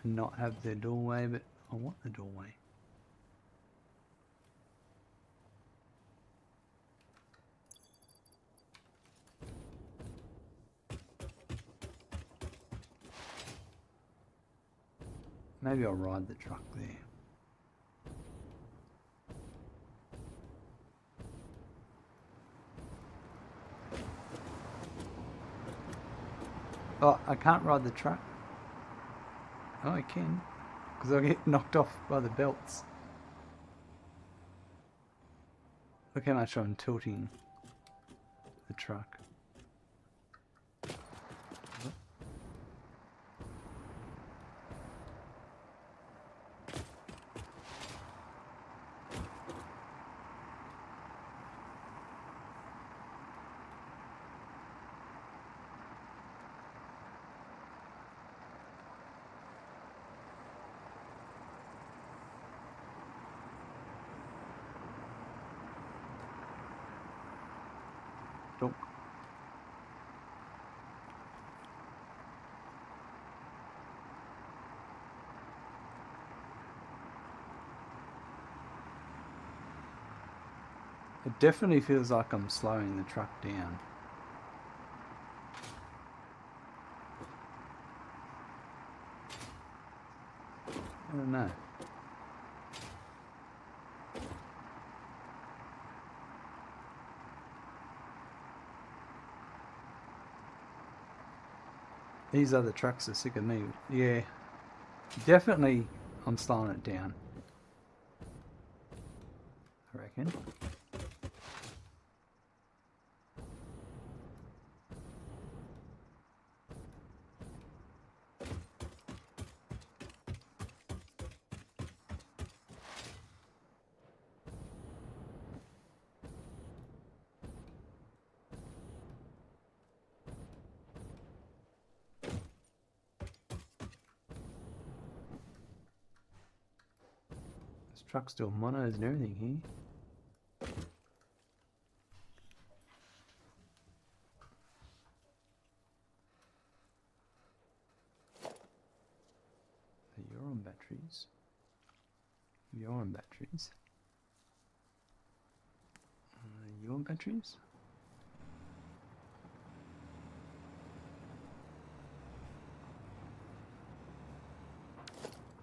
and not have the doorway, but I want the doorway. Maybe I'll ride the truck there. Oh, I can't ride the truck. Oh, I can, because I'll get knocked off by the belts. Look how much I'm tilting the truck. Donk. It definitely feels like I'm slowing the truck down. I don't know. These other trucks are sick of me. Yeah, definitely I'm slowing it down, I reckon. This truck's doing monos and everything here. So you're on batteries. You're on batteries. You on batteries?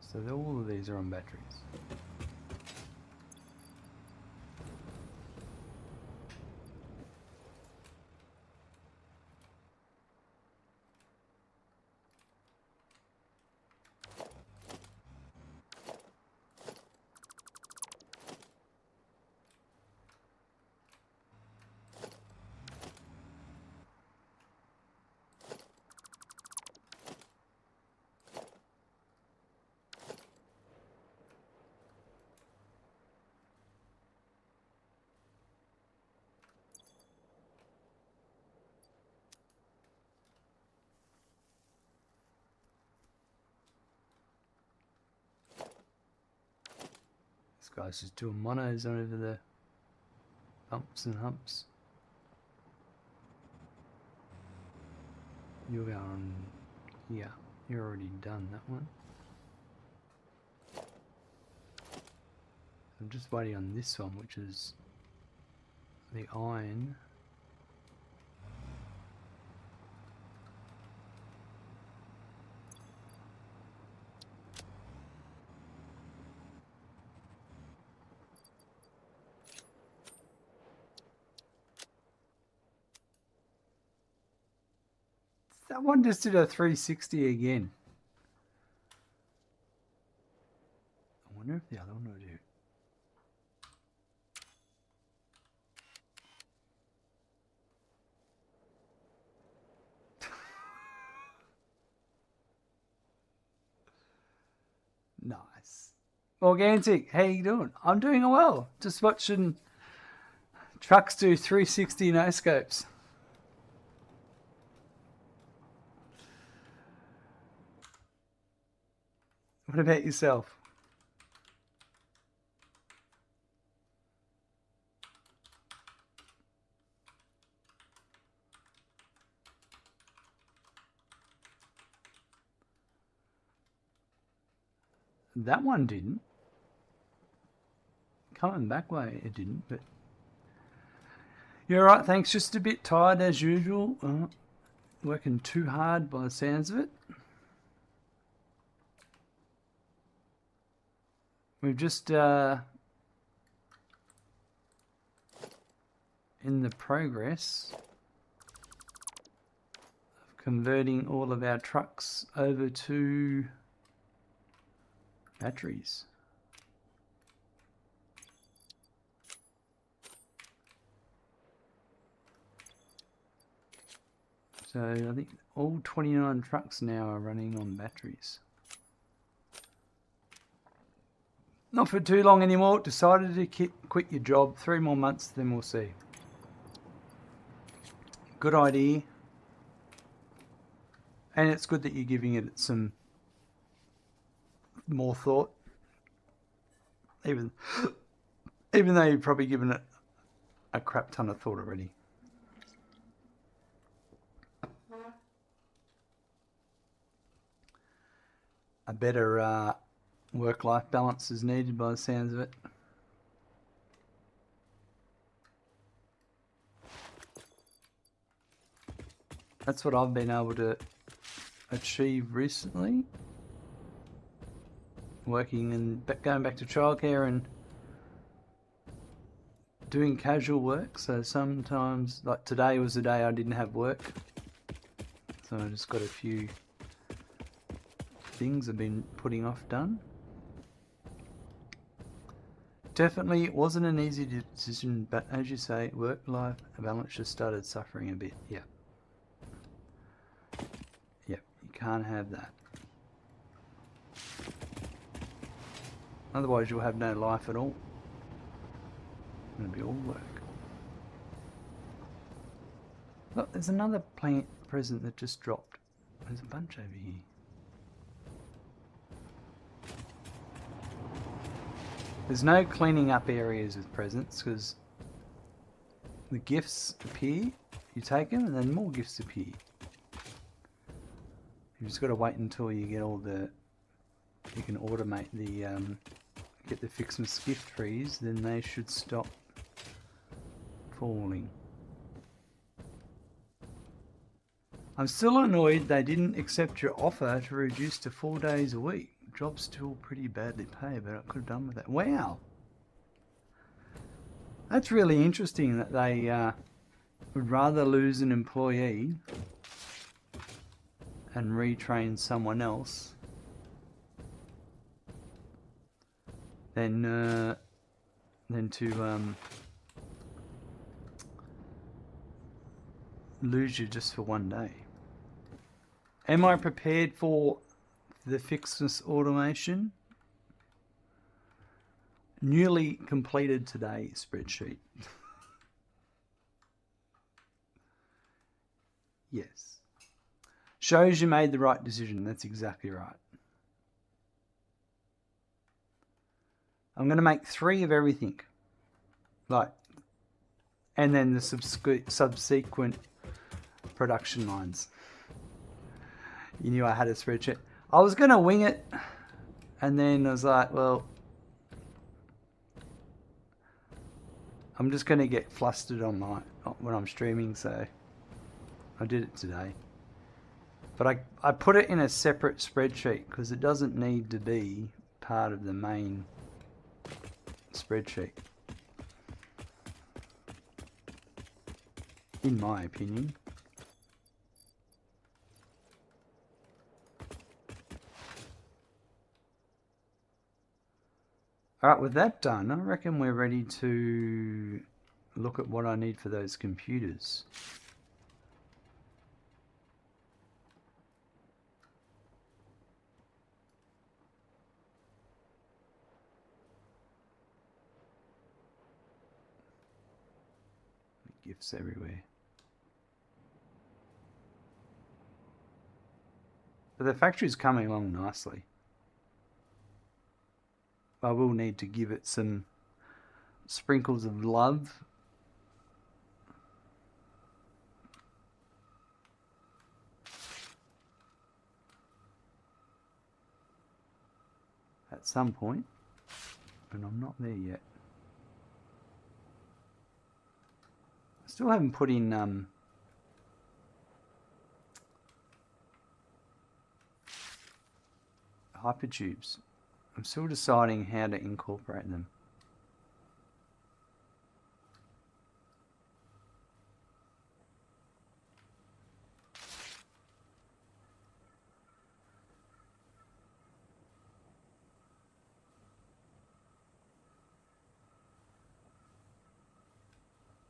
So all of these are on batteries. This guy's just doing monos over the bumps and humps. You're going here. You're already done that one. I'm just waiting on this one, which is the iron. That one just did a 360 again. I wonder if the other one will do. Nice. Organic, how you doing? I'm doing well. Just watching trucks do 360 no scopes. What about yourself? That one didn't. Coming back way, it didn't, but... You're right, thanks. Just a bit tired as usual. Working too hard by the sounds of it. We've just... in the progress of converting all of our trucks over to batteries. So I think all 29 trucks now are running on batteries. Not for too long anymore. Decided to quit your job. 3 more months, then we'll see. Good idea. And it's good that you're giving it some more thought. Even though you've probably given it a crap ton of thought already. A better work-life balance is needed by the sounds of it. That's what I've been able to achieve recently. Working and going back to childcare and doing casual work. So sometimes, like today was the day I didn't have work. So I just got a few things I've been putting off done. Definitely it wasn't an easy decision, but as you say, work-life balance just started suffering a bit. Yeah. Yep, you can't have that. Otherwise you'll have no life at all. It'll be all work. Look, there's another present that just dropped. There's a bunch over here. There's no cleaning up areas with presents because the gifts appear, you take them, and then more gifts appear. You've just got to wait until you get all the... You can automate the... get the Fixmas gift trees, then they should stop falling. I'm still annoyed they didn't accept your offer to reduce to 4 days a week. Job's still pretty badly paid, but I could have done with that. Wow! That's really interesting that they would rather lose an employee and retrain someone else than to lose you just for 1 day. Am I prepared for the Fixmas automation? Newly completed today spreadsheet. Yes. Shows you made the right decision. That's exactly right. I'm going to make 3 of everything. Like, and then the subsequent production lines. You knew I had a spreadsheet. I was going to wing it, and then I was like, well, I'm just going to get flustered on when I'm streaming, so I did it today. But I put it in a separate spreadsheet because it doesn't need to be part of the main spreadsheet, in my opinion. Alright, with that done, I reckon we're ready to look at what I need for those computers. Gifts everywhere. But the factory's coming along nicely. I will need to give it some sprinkles of love. At some point, and I'm not there yet. I still haven't put in hypertubes. I'm still deciding how to incorporate them.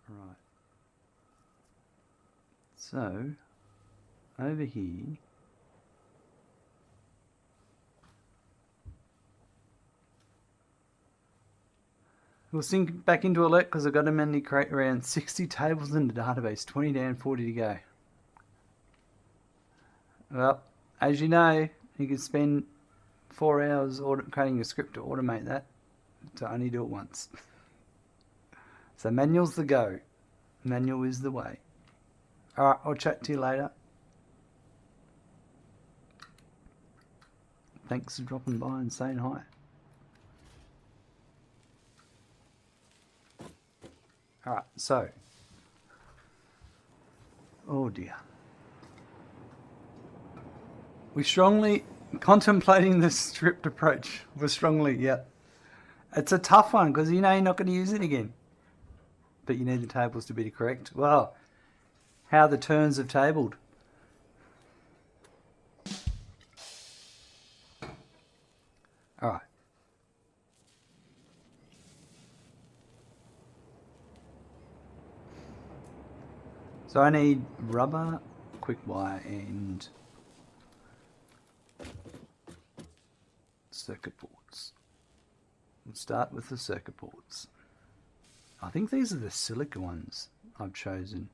Right. So, over here, we'll sync back into Alert because I've got to manually create around 60 tables in the database, 20 down, 40 to go. Well, as you know, you can spend 4 hours creating a script to automate that, to only do it once. So manual's the go. Manual is the way. Alright, I'll chat to you later. Thanks for dropping by and saying hi. Alright, so. Oh dear. We strongly contemplating the stripped approach. We're strongly, yeah. It's a tough one because you know you're not going to use it again. But you need the tables to be correct. Well, how the turns have tabled. Alright. So I need rubber, quick wire, and circuit boards. We'll start with the circuit boards. I think these are the silica ones I've chosen.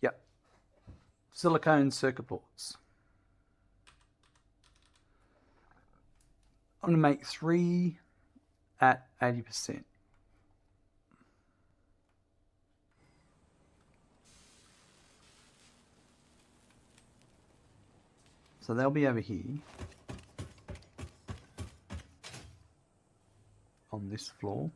Yep. Silicone circuit boards. I'm going to make 3 at 80%. So they'll be over here on this floor.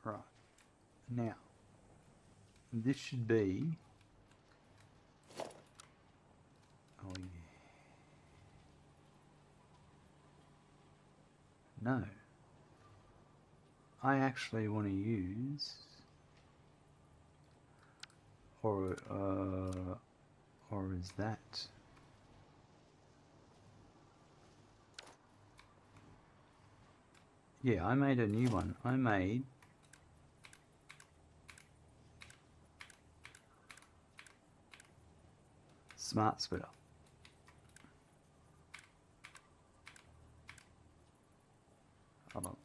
Right. Now, this should be... Oh, yeah. No. I actually want to use... Or is that... Yeah, I made a new one. I made... Smart splitter. Hold on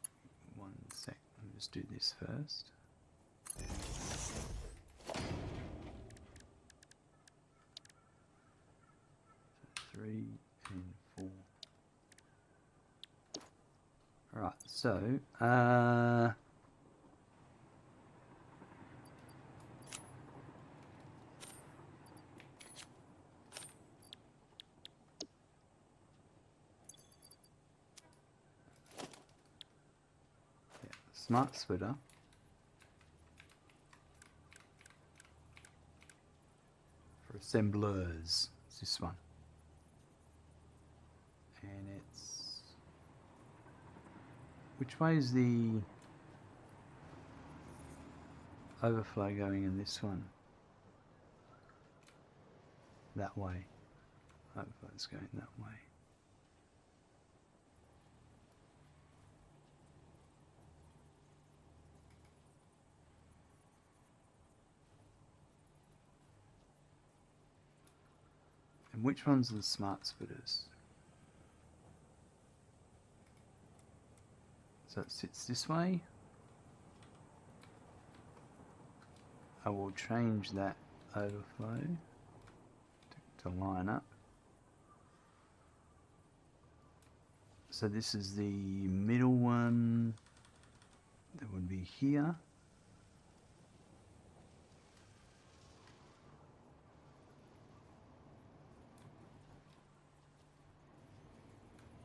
1 sec. Let me just do this first. So 3 and 4. Alright, so Smart splitter. For assemblers. It's this one. And it's... Which way is the overflow going in this one? That way. Overflow's going that way. And which ones are the smart splitters? So it sits this way. I will change that overflow to line up. So this is the middle one that would be here.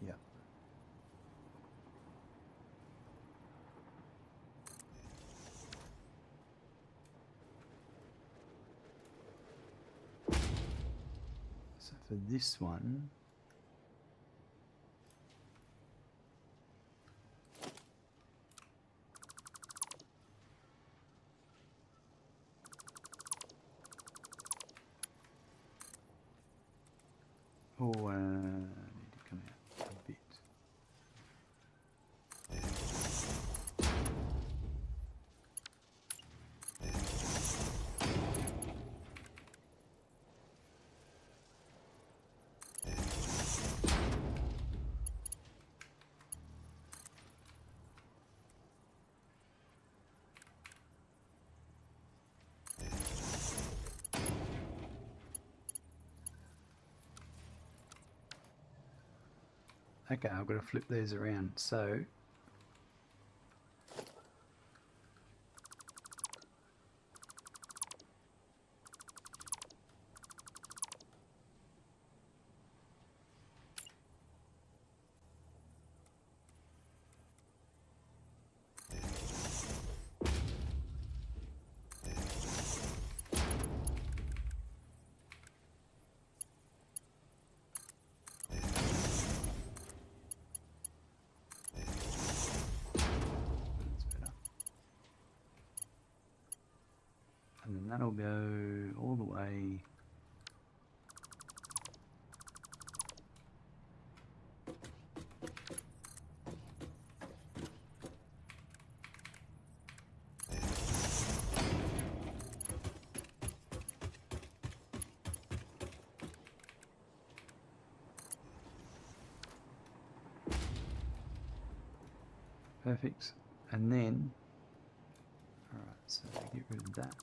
Yep. So for this one, I need to come out a bit. Okay, I've got to flip these around. So and then that'll go all the way. Perfect. And then, alright, so get rid of that.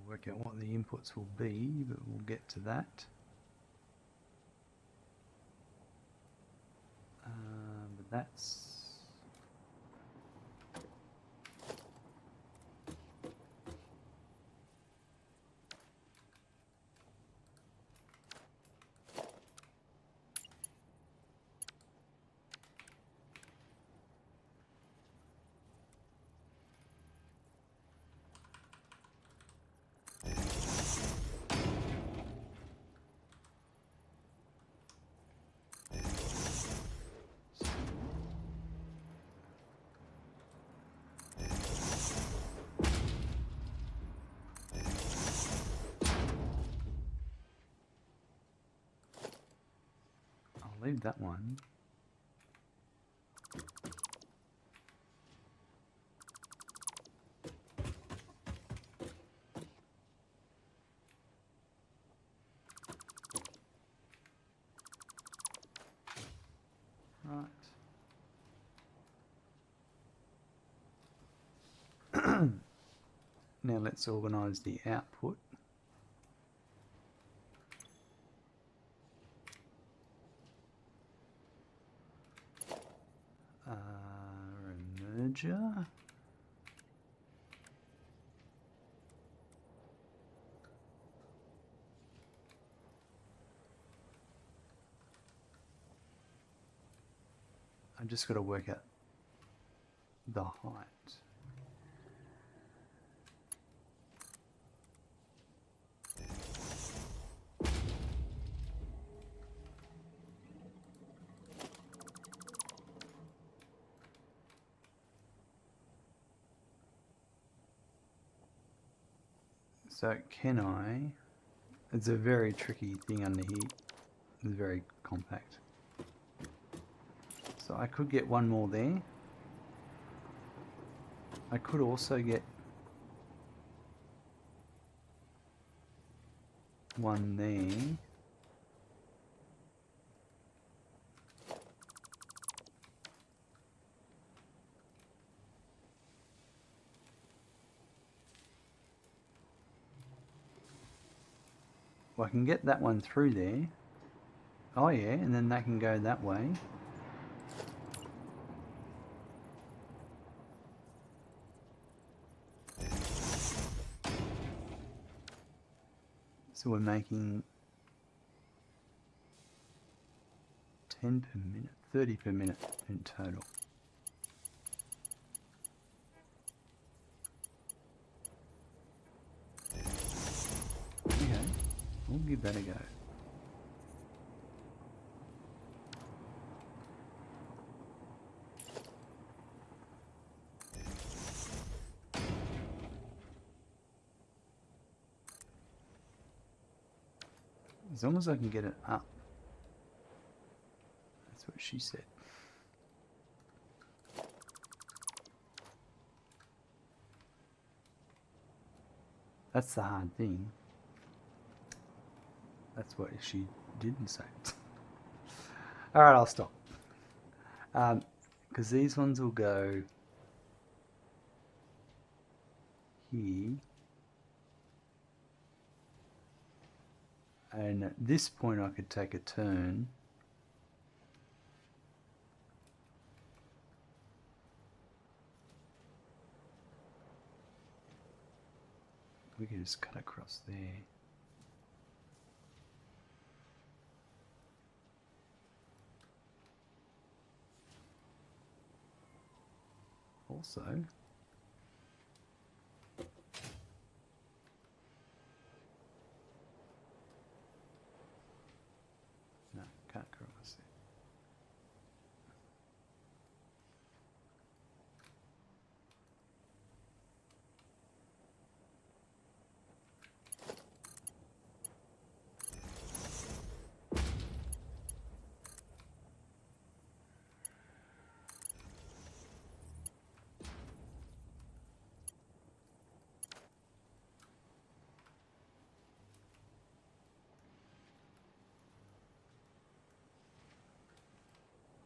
Work out what the inputs will be, but we'll get to that. But that's leave that one. Right. Now let's organise the output. Merger. I just got to work out the height. So can I? It's a very tricky thing under here. It's very compact. So I could get one more there. I could also get one there. Well, I can get that one through there. Oh yeah, and then that can go that way. So we're making 10 per minute, 30 per minute in total. Okay, we'll give that a go. As long as I can get it up. That's what she said. That's the hard thing. That's what she didn't say. Alright, I'll stop. Because these ones will go here. And at this point I could take a turn. We could just cut across there. Also, no, can't cross it.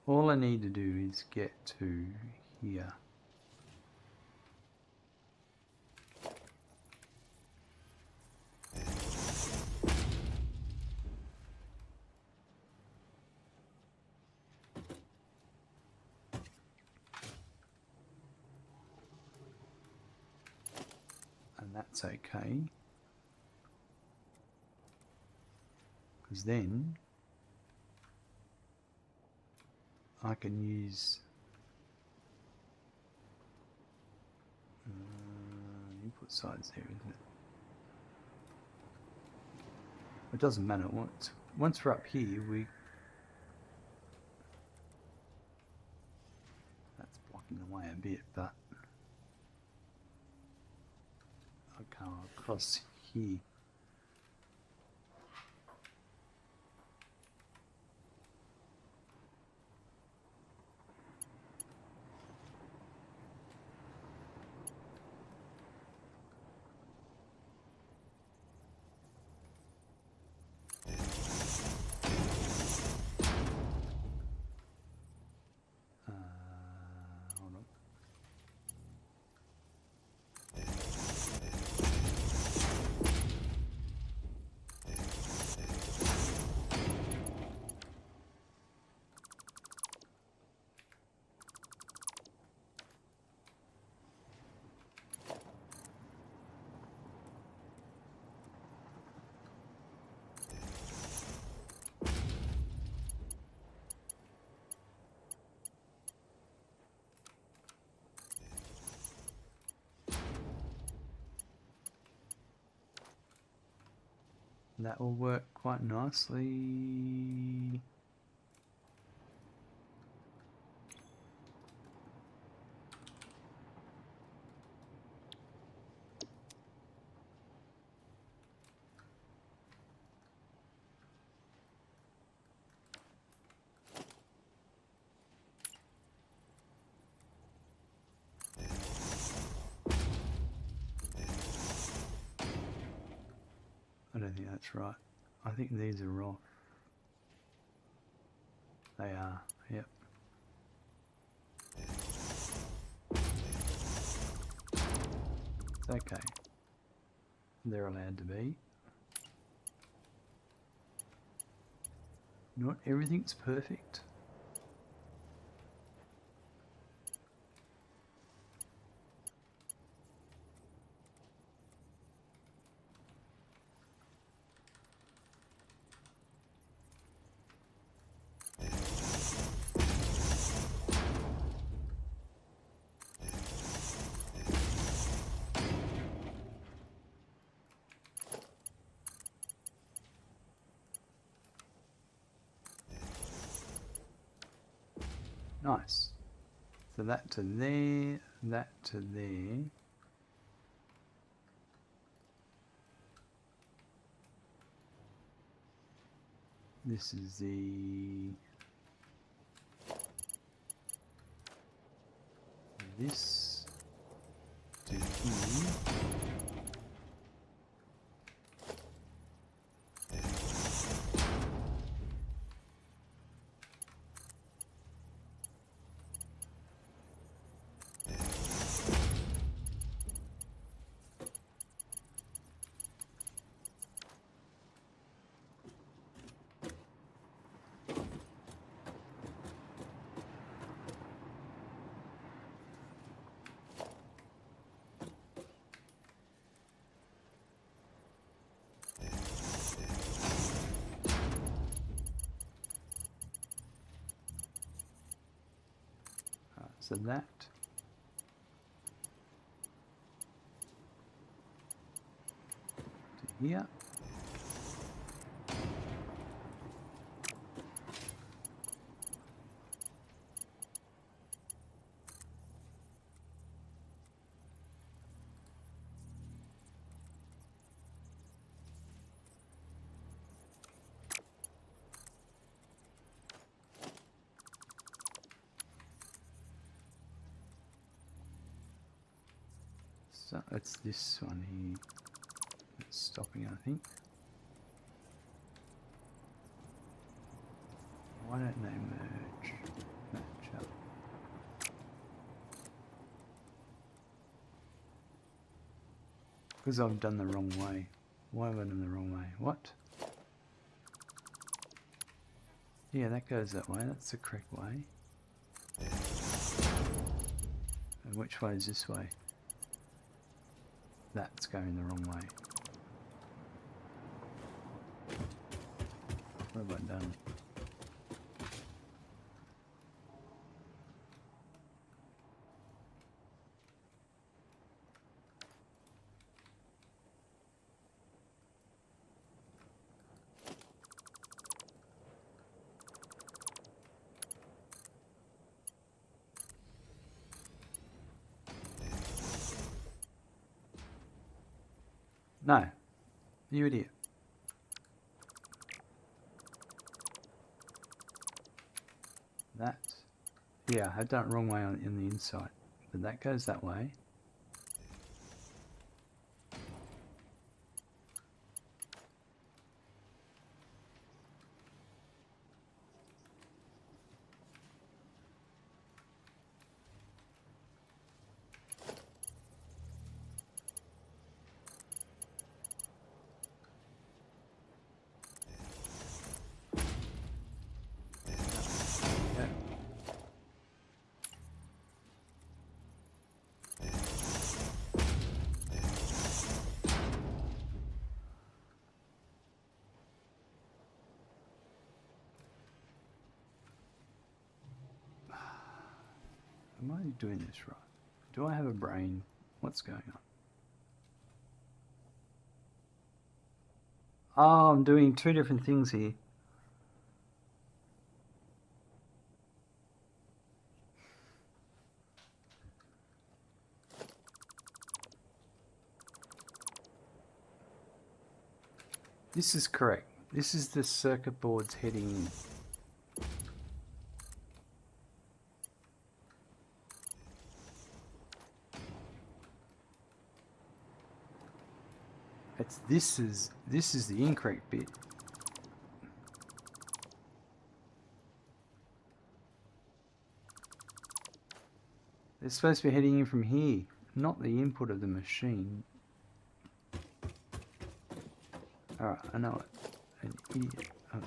All I need to do is get to here. And that's okay. Because then I can use input sides there, isn't it? It doesn't matter. Once we're up here, that's blocking away a bit, but I come across here. that will work quite nicely. I don't think that's right. I think these are off. They are, yep. It's okay. They're allowed to be. Not everything's perfect. Nice. So that to there, that to there. This is this to here. So that to here. So it's this one here that's stopping, I think. Why don't they match up? Because I've done the wrong way. Why have I done the wrong way? What? Yeah, that goes that way. That's the correct way. And which way is this way? That's going the wrong way. What have I done? No, you idiot. That, yeah, I've done it wrong way in the inside, but that goes that way. Am I doing this right? Do I have a brain? What's going on? Oh, I'm doing two different things here. This is correct. This is the circuit boards heading in. This is the incorrect bit. They're supposed to be heading in from here, not the input of the machine. Alright, I know it. An idiot. Oh.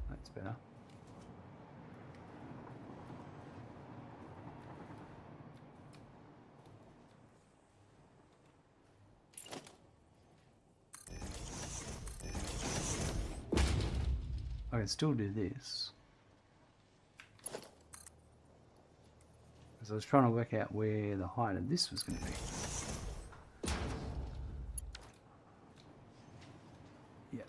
That's better. I can still do this. Because I was trying to work out where the height of this was going to be. Yeah.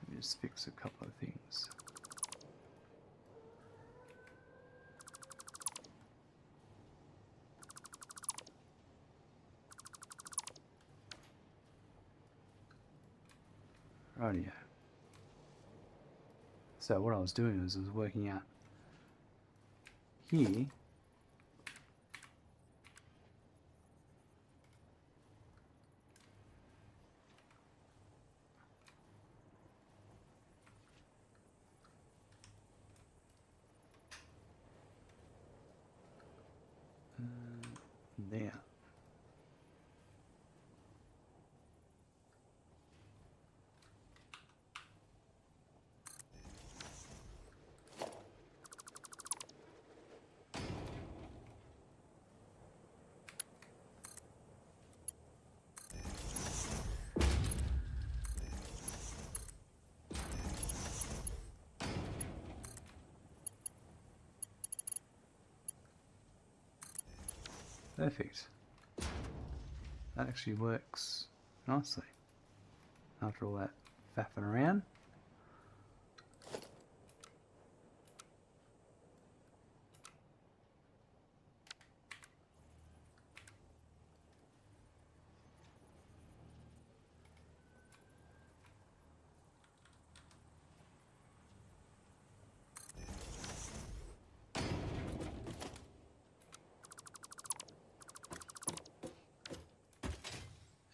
Let me just fix a couple of things. Rightio. So what I was doing was I was working out here there. Perfect. That actually works nicely after all that faffing around.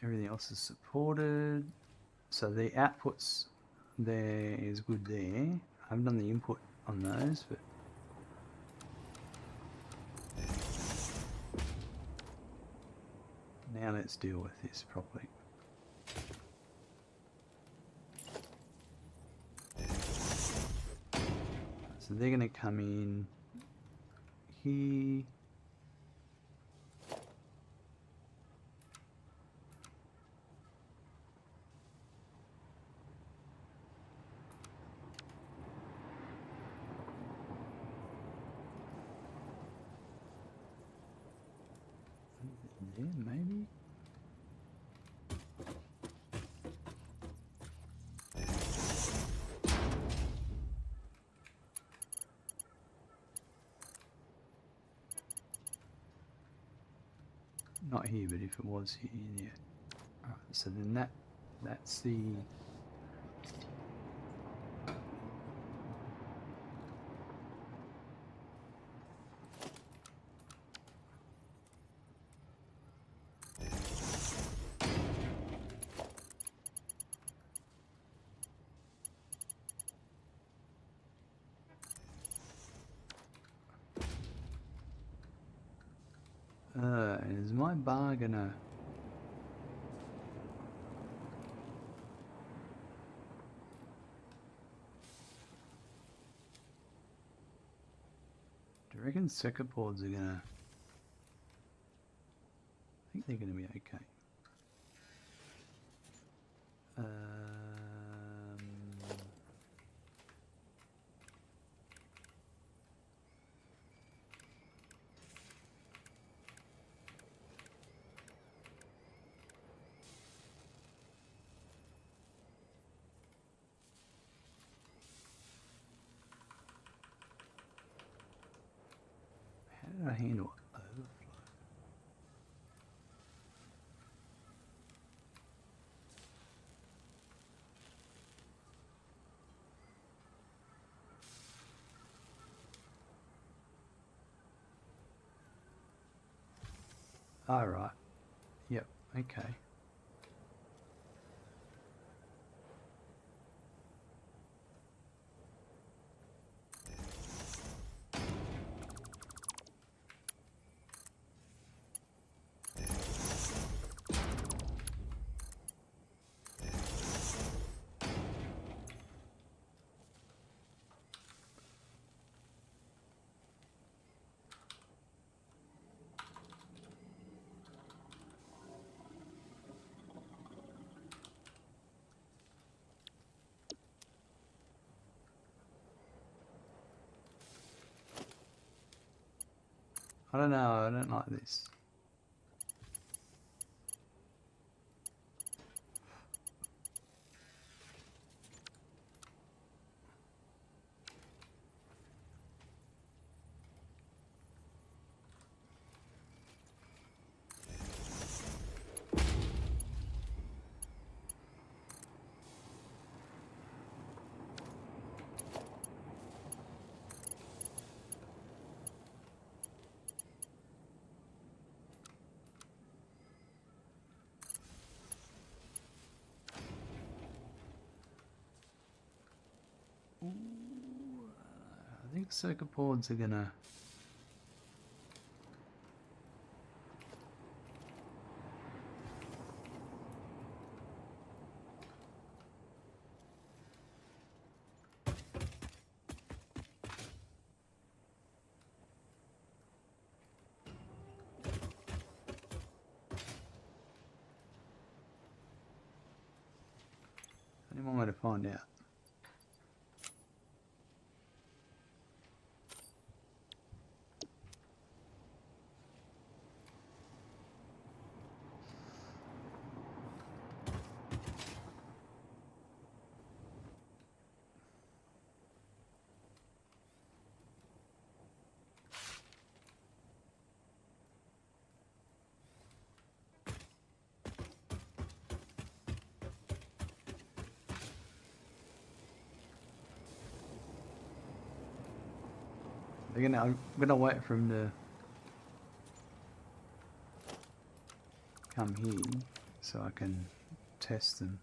Everything else is supported. So the outputs there is good there. I haven't done the input on those, but now let's deal with this properly. So they're going to come in here. There, maybe. Not here, but if it was here, yeah. Alright, so then that's the Is my bar gonna... Do you reckon circuit boards are gonna... I think they're gonna be okay. How did I handle overflow? All right. Yep. Okay. I don't know. I don't like this. Ooh, I think circuit boards are gonna... Only one way to find out. I'm gonna wait for him to come here so I can test them.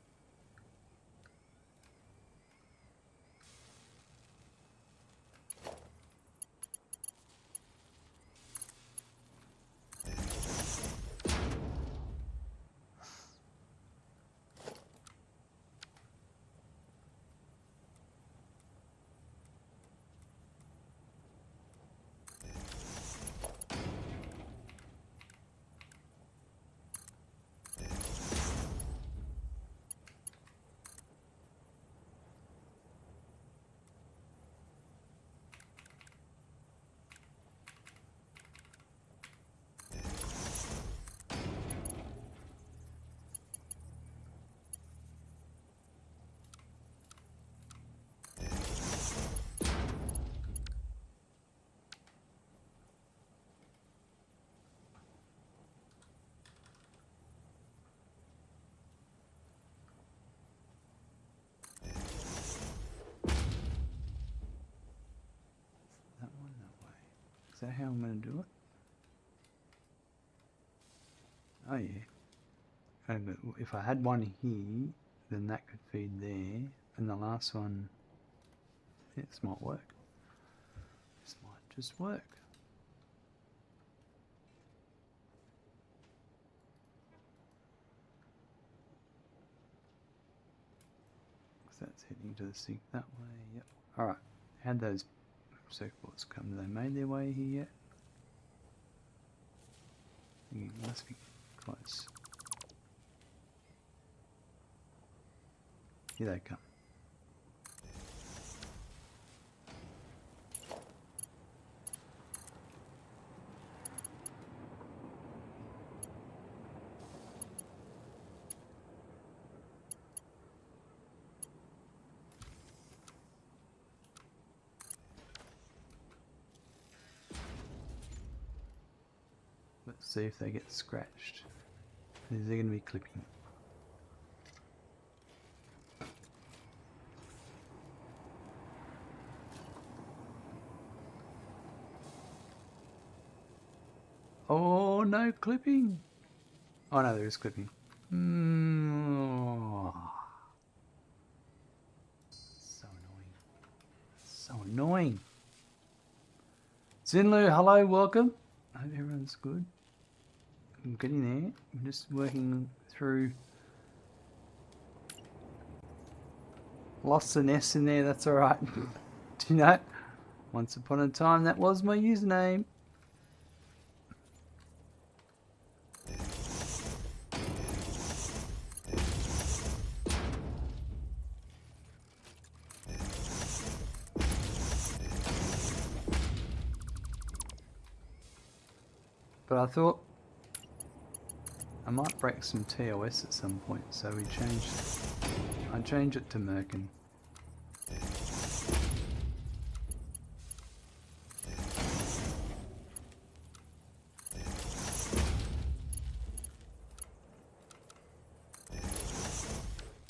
That one that way. Is that how I'm gonna do it? Oh yeah. And if I had one here, then that could feed there, and the last one, yeah, this might work. This might just work. that's heading to the sink that way. Yep. Alright. How'd those circuit boards come? They made their way here yet? You must be close. Here they come. Let's see if they get scratched. Is there going to be clipping? Oh, no clipping. Oh no, there is clipping. Oh. So annoying. So annoying. Zinlu, hello, welcome. I hope everyone's good. I'm getting there. I'm just working through. Lost an S in there, that's alright. Do you know? Once upon a time, that was my username. But I thought I might break some TOS at some point, so I change it to Merkin.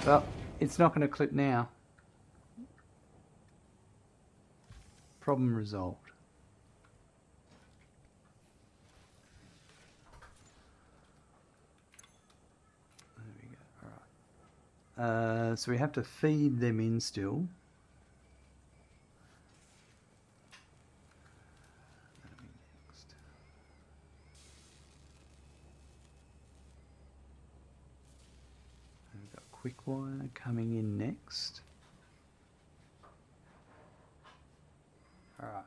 Well, it's not going to clip now. Problem resolved. So we have to feed them in still. That'll be next. And we've got quick wire coming in next. All right.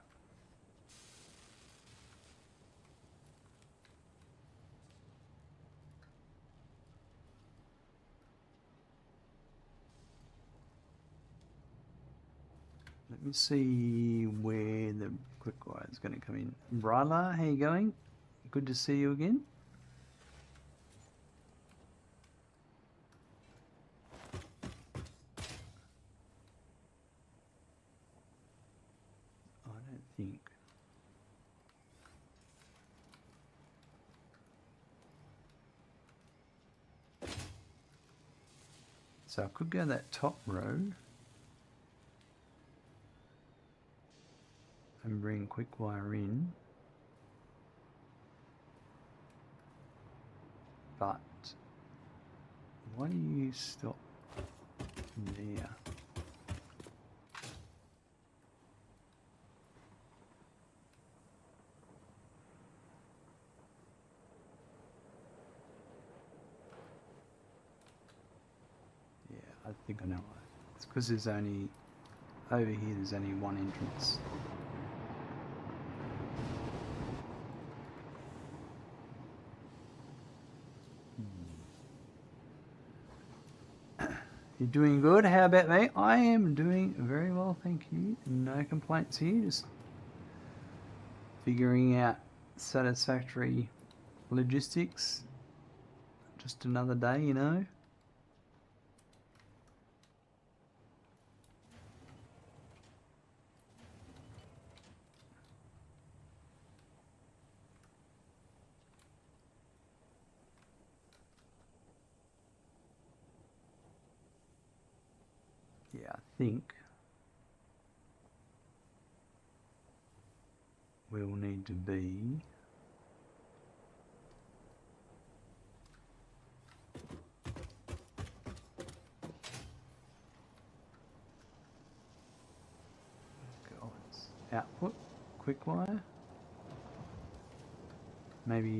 Let me see where the quick wire is going to come in. Bryla, how you going? Good to see you again. I don't think. So I could go that top row. And bring quick wire in, but why do you stop there? Yeah, I think I know why. It's because there's only, over here there's only one entrance. You're doing good. How about me? I am doing very well, thank you. No complaints here. Just figuring out Satisfactory logistics. Just another day, you know. Yeah, I think we'll need to be output, quick wire, maybe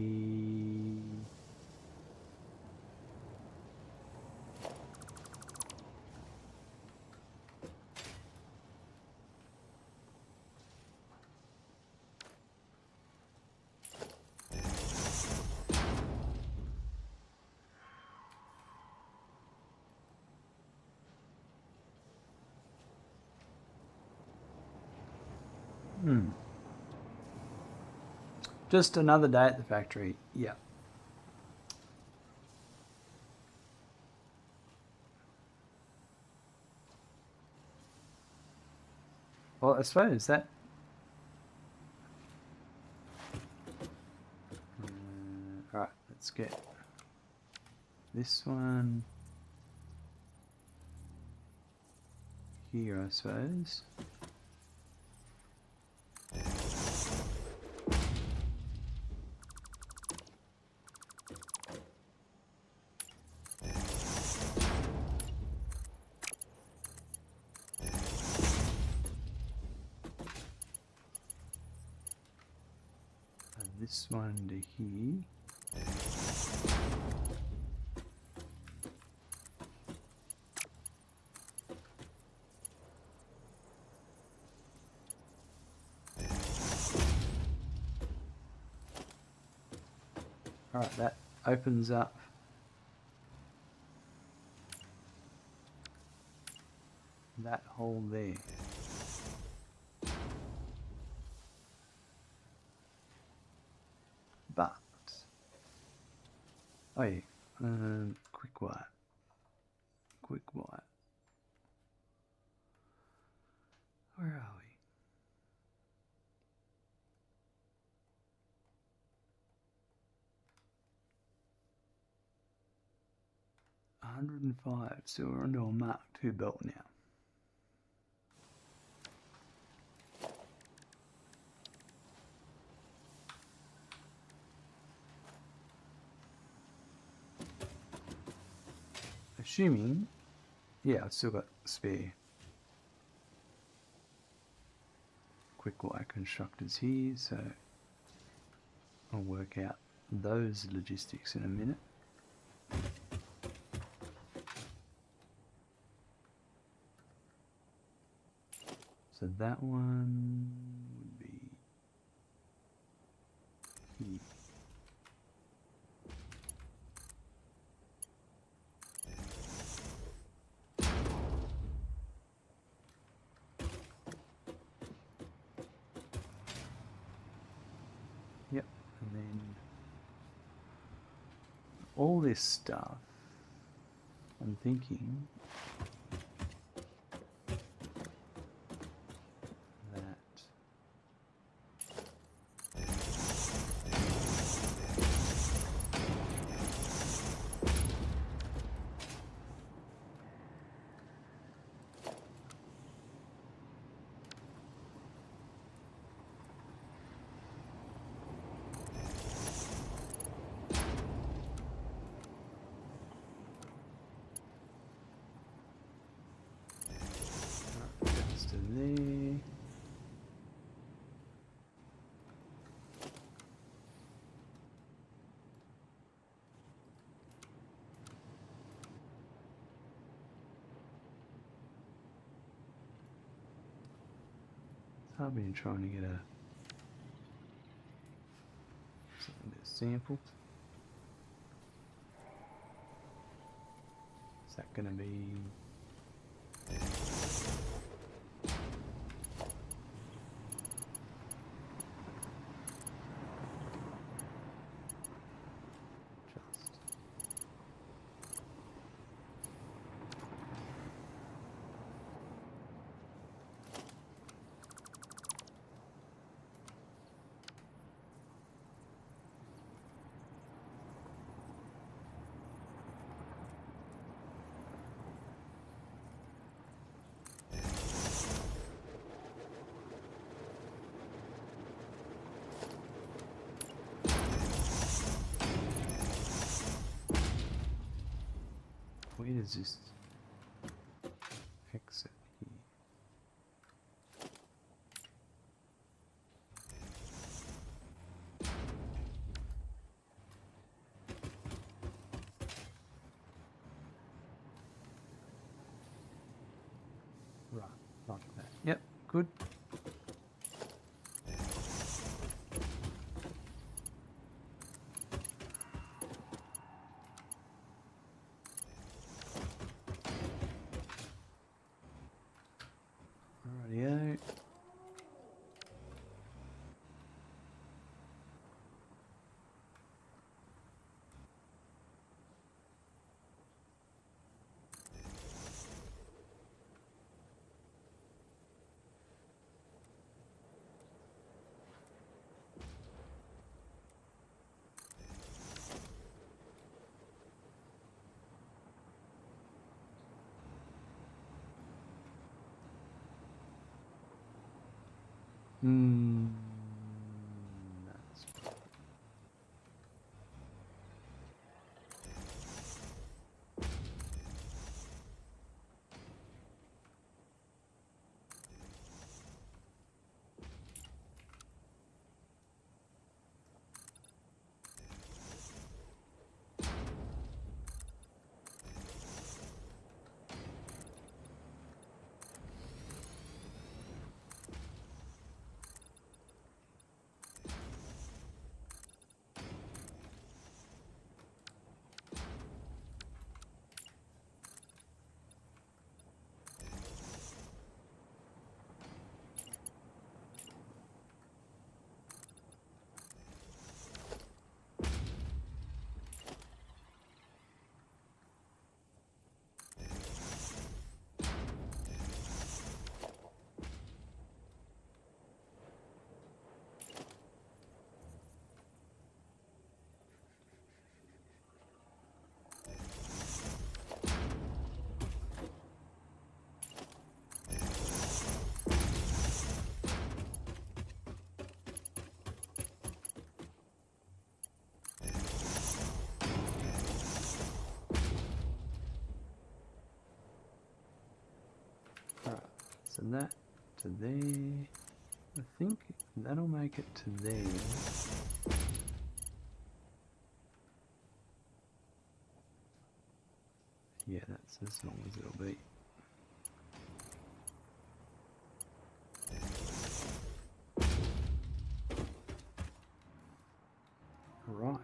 Just another day at the factory. Yeah. Well, I suppose that... Alright, let's get this one here, I suppose. This one to here. Alright, that opens up that hole there. But, oh yeah, quick wire. Where are we? $105, so we're onto a Mark II belt now. Assuming, yeah, I've still got spare quick wire constructors here, so I'll work out those logistics in a minute. So that one would be here. Yep, and then all this stuff, I'm thinking that goes to there. I've been trying to get something to sample. Is that going to be... just... Where does this exit here? Right, like that. Yep, good. Rightio. Hmm. That's right. So that to there. I think that'll make it to there. Yeah, that's as long as it'll be. Right.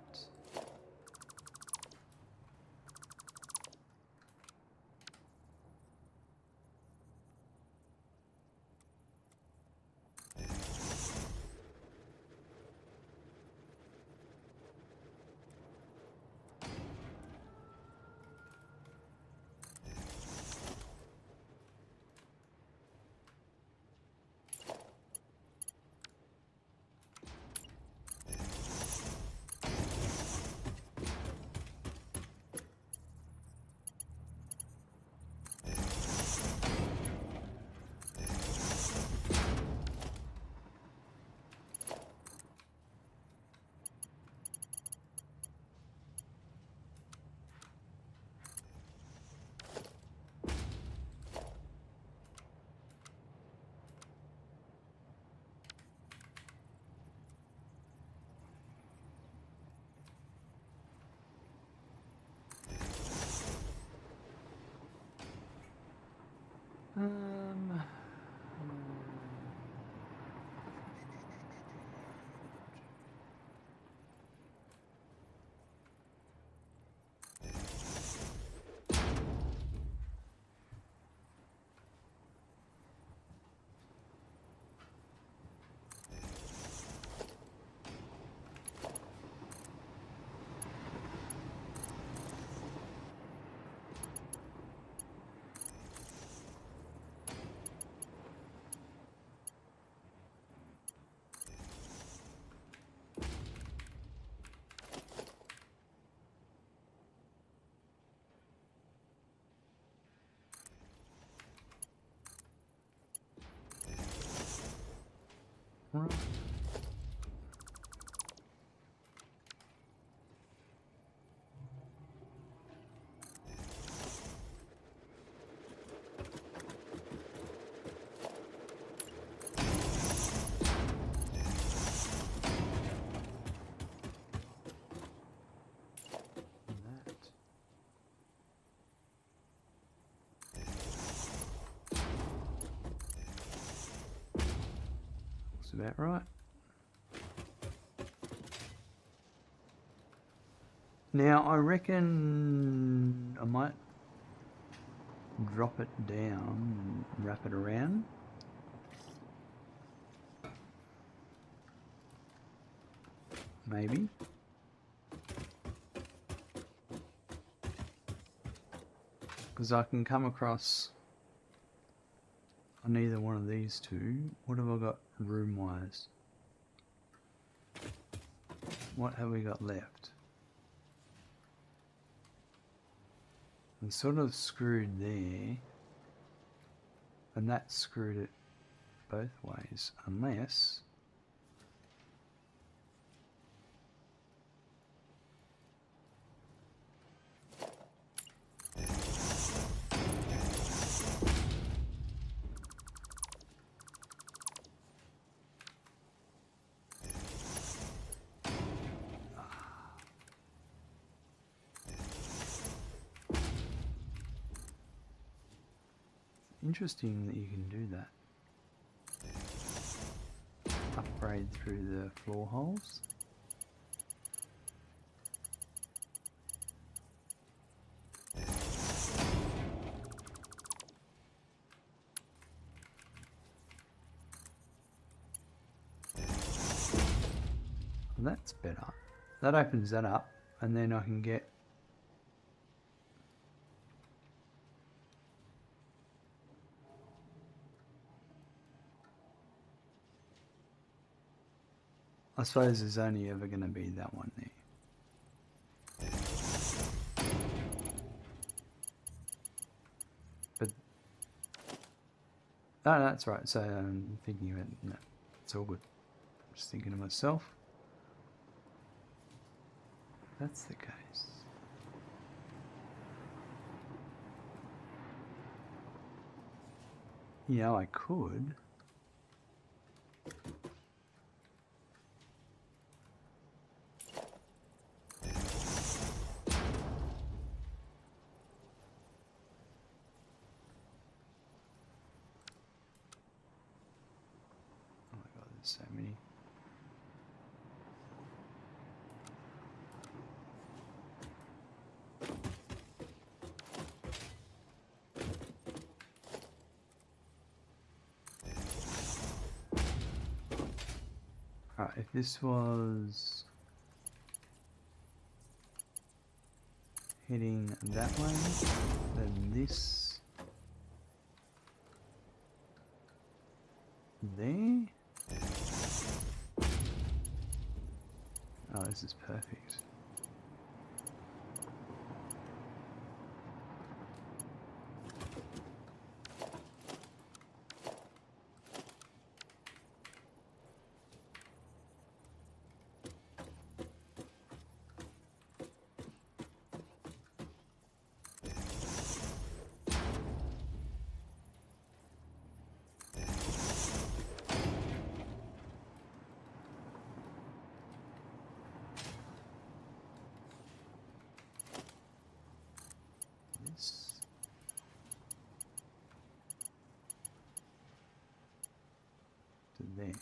Um, right. That. Looks about right. Now I reckon I might drop it down and wrap it around. Maybe. Because I can come across on either one of these two. What have I got room wise? What have we got left? I'm sort of screwed there. And that screwed it both ways, unless... Interesting that you can do that. Upgrade through the floor holes. Well, that's better. That opens that up, and then I can get... I suppose there's only ever going to be that one there. But... No, that's right. So I'm thinking of it. No, it's all good. Just thinking to myself. That's the case. You know, I could... So many. Alright, if this was heading that way, then this there. Oh, this is perfect. To there.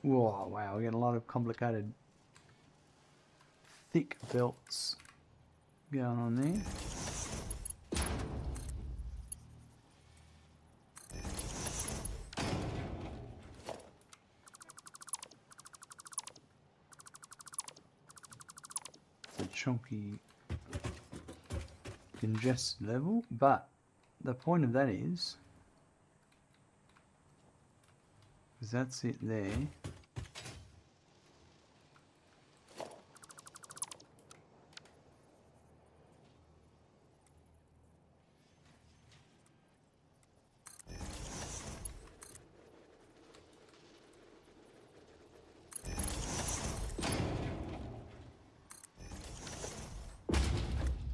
Whoa, wow, we got a lot of complicated thick belts going on there. It's a chunky congested level, but the point of that is, because that's it there.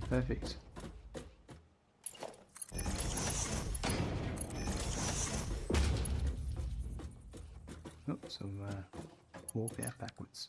Perfect. Oops, I'll walk out backwards.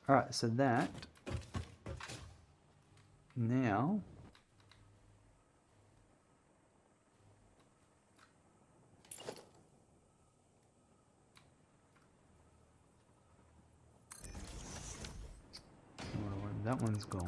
Alright, so that now that one's gone.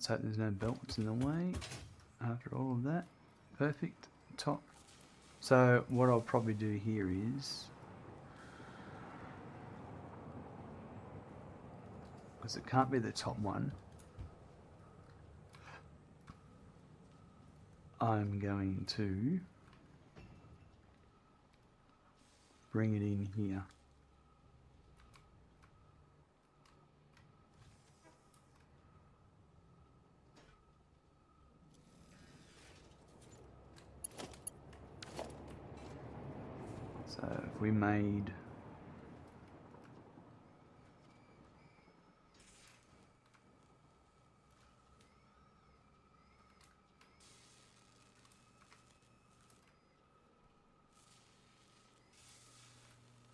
Let's hope there's no belts in the way after all of that. Perfect. Top. So what I'll probably do here is, because it can't be the top one, I'm going to bring it in here. So if we made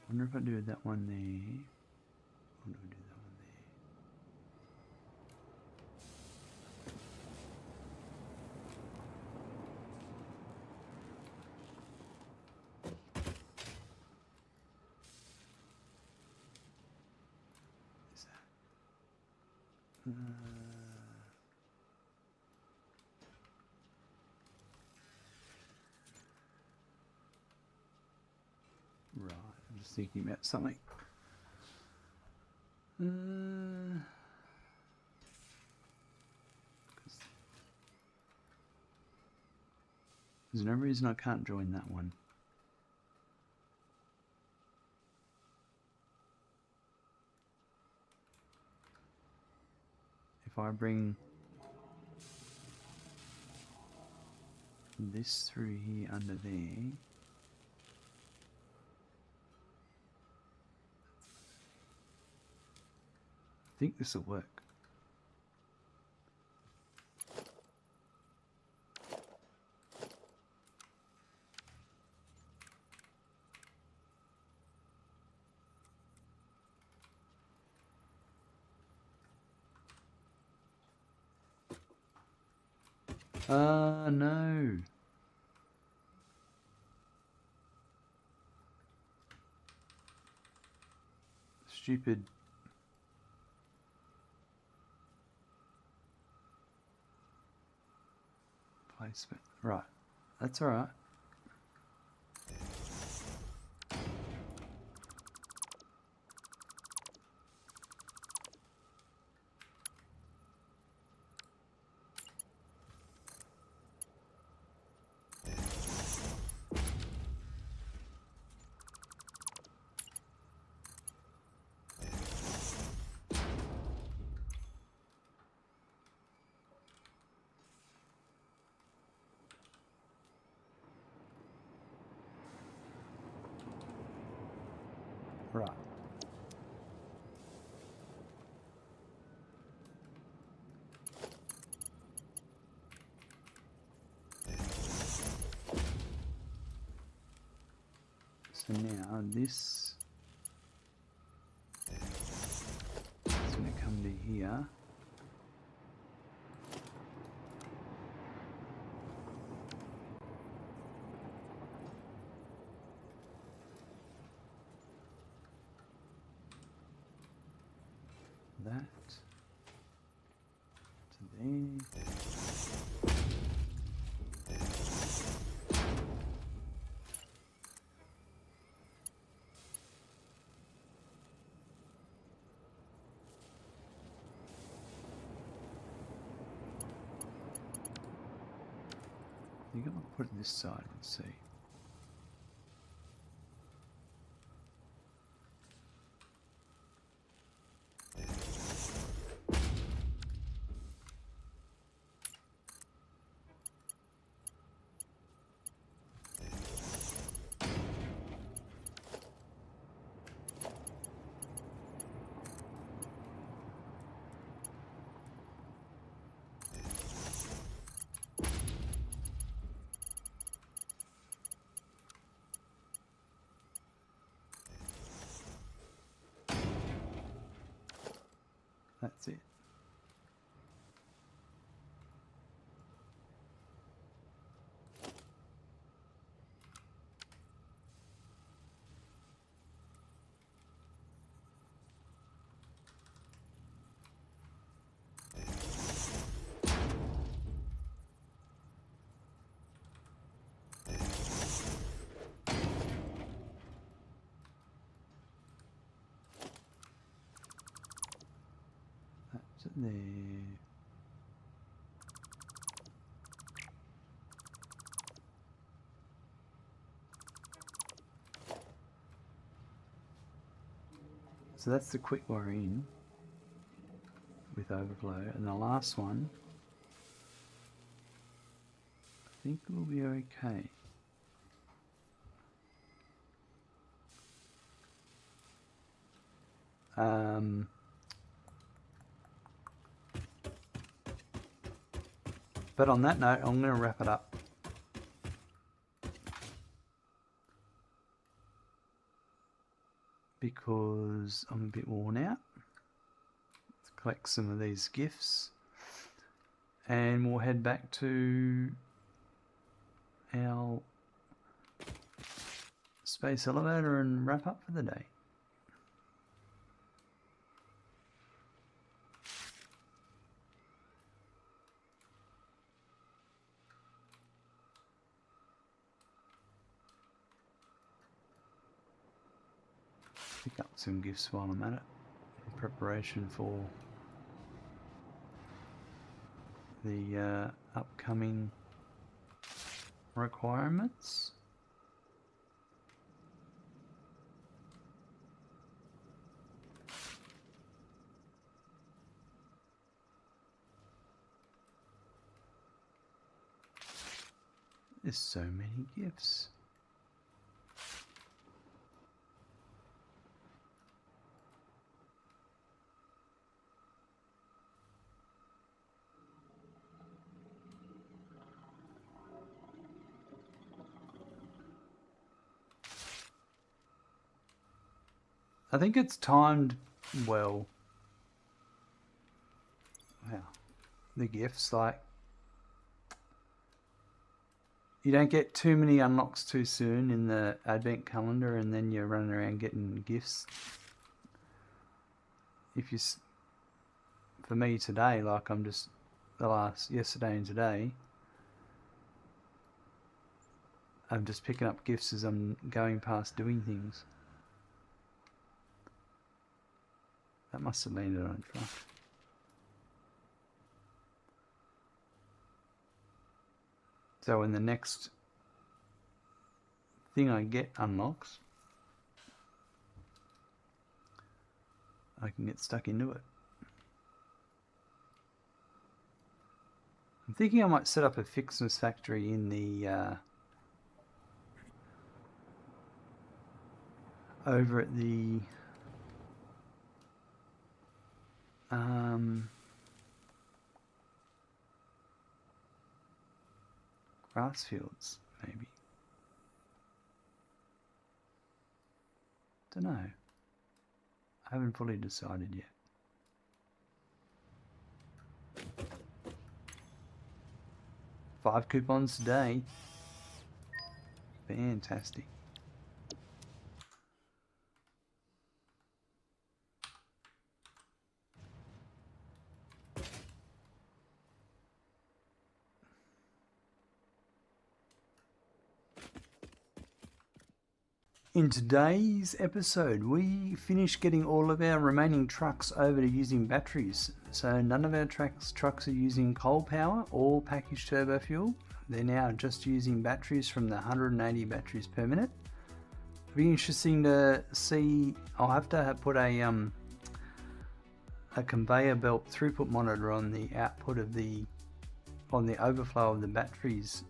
I wonder if I do that one there. Or do I do that one there? Is that? Right, I'm just thinking about something. There's no reason I can't join that one. If I bring this through here under there, I think this will work. No. Stupid. Placement. Right. That's alright. Right. So now this is going to come to here. That to there. I think I'll put it this side and see. there. So that's the quick wire in with overflow, and the last one I think will be okay. But on that note, I'm going to wrap it up. Because I'm a bit worn out. Let's collect some of these gifts. And we'll head back to our space elevator and wrap up for the day. Pick up some gifts while I'm at it in preparation for the upcoming requirements. There's so many gifts. I think it's timed well. Wow. The gifts, like, you don't get too many unlocks too soon in the advent calendar, and then you're running around getting gifts. If you, for me today, like I'm just yesterday and today, I'm just picking up gifts as I'm going past doing things. That must have landed on a truck. So when the next thing I get unlocks, I can get stuck into it. I'm thinking I might set up a fixness factory in the over at the grass fields, maybe. Don't know. I haven't fully decided yet. Five coupons today. Fantastic. In today's episode, we finished getting all of our remaining trucks over to using batteries. So none of our trucks are using coal power or packaged turbo fuel. They're now just using batteries from the 180 batteries per minute. It'll be interesting to see. I'll have to put a conveyor belt throughput monitor on the output of the overflow of the batteries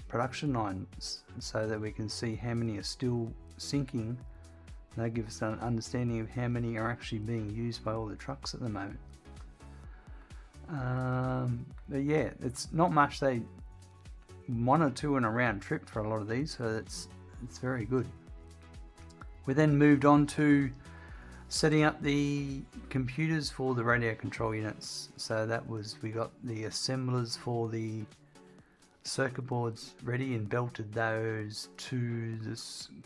production lines, so that we can see how many are still sinking. That gives us an understanding of how many are actually being used by all the trucks at the moment. But yeah, it's not much. They 1 or 2 in a round trip for a lot of these, so it's very good. We then moved on to setting up the computers for the radio control units. So that was, we got the assemblers for the circuit boards ready and belted those to the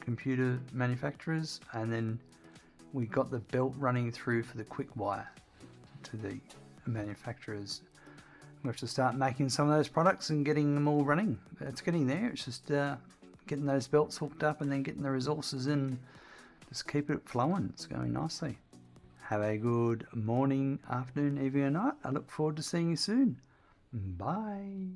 computer manufacturers, and then we got the belt running through for the quick wire to the manufacturers. We have to start making some of those products and getting them all running. It's getting there. It's just getting those belts hooked up and then getting the resources in. Just keep it flowing. It's going nicely. Have a good morning, afternoon, evening, or night. I look forward to seeing you soon. Bye.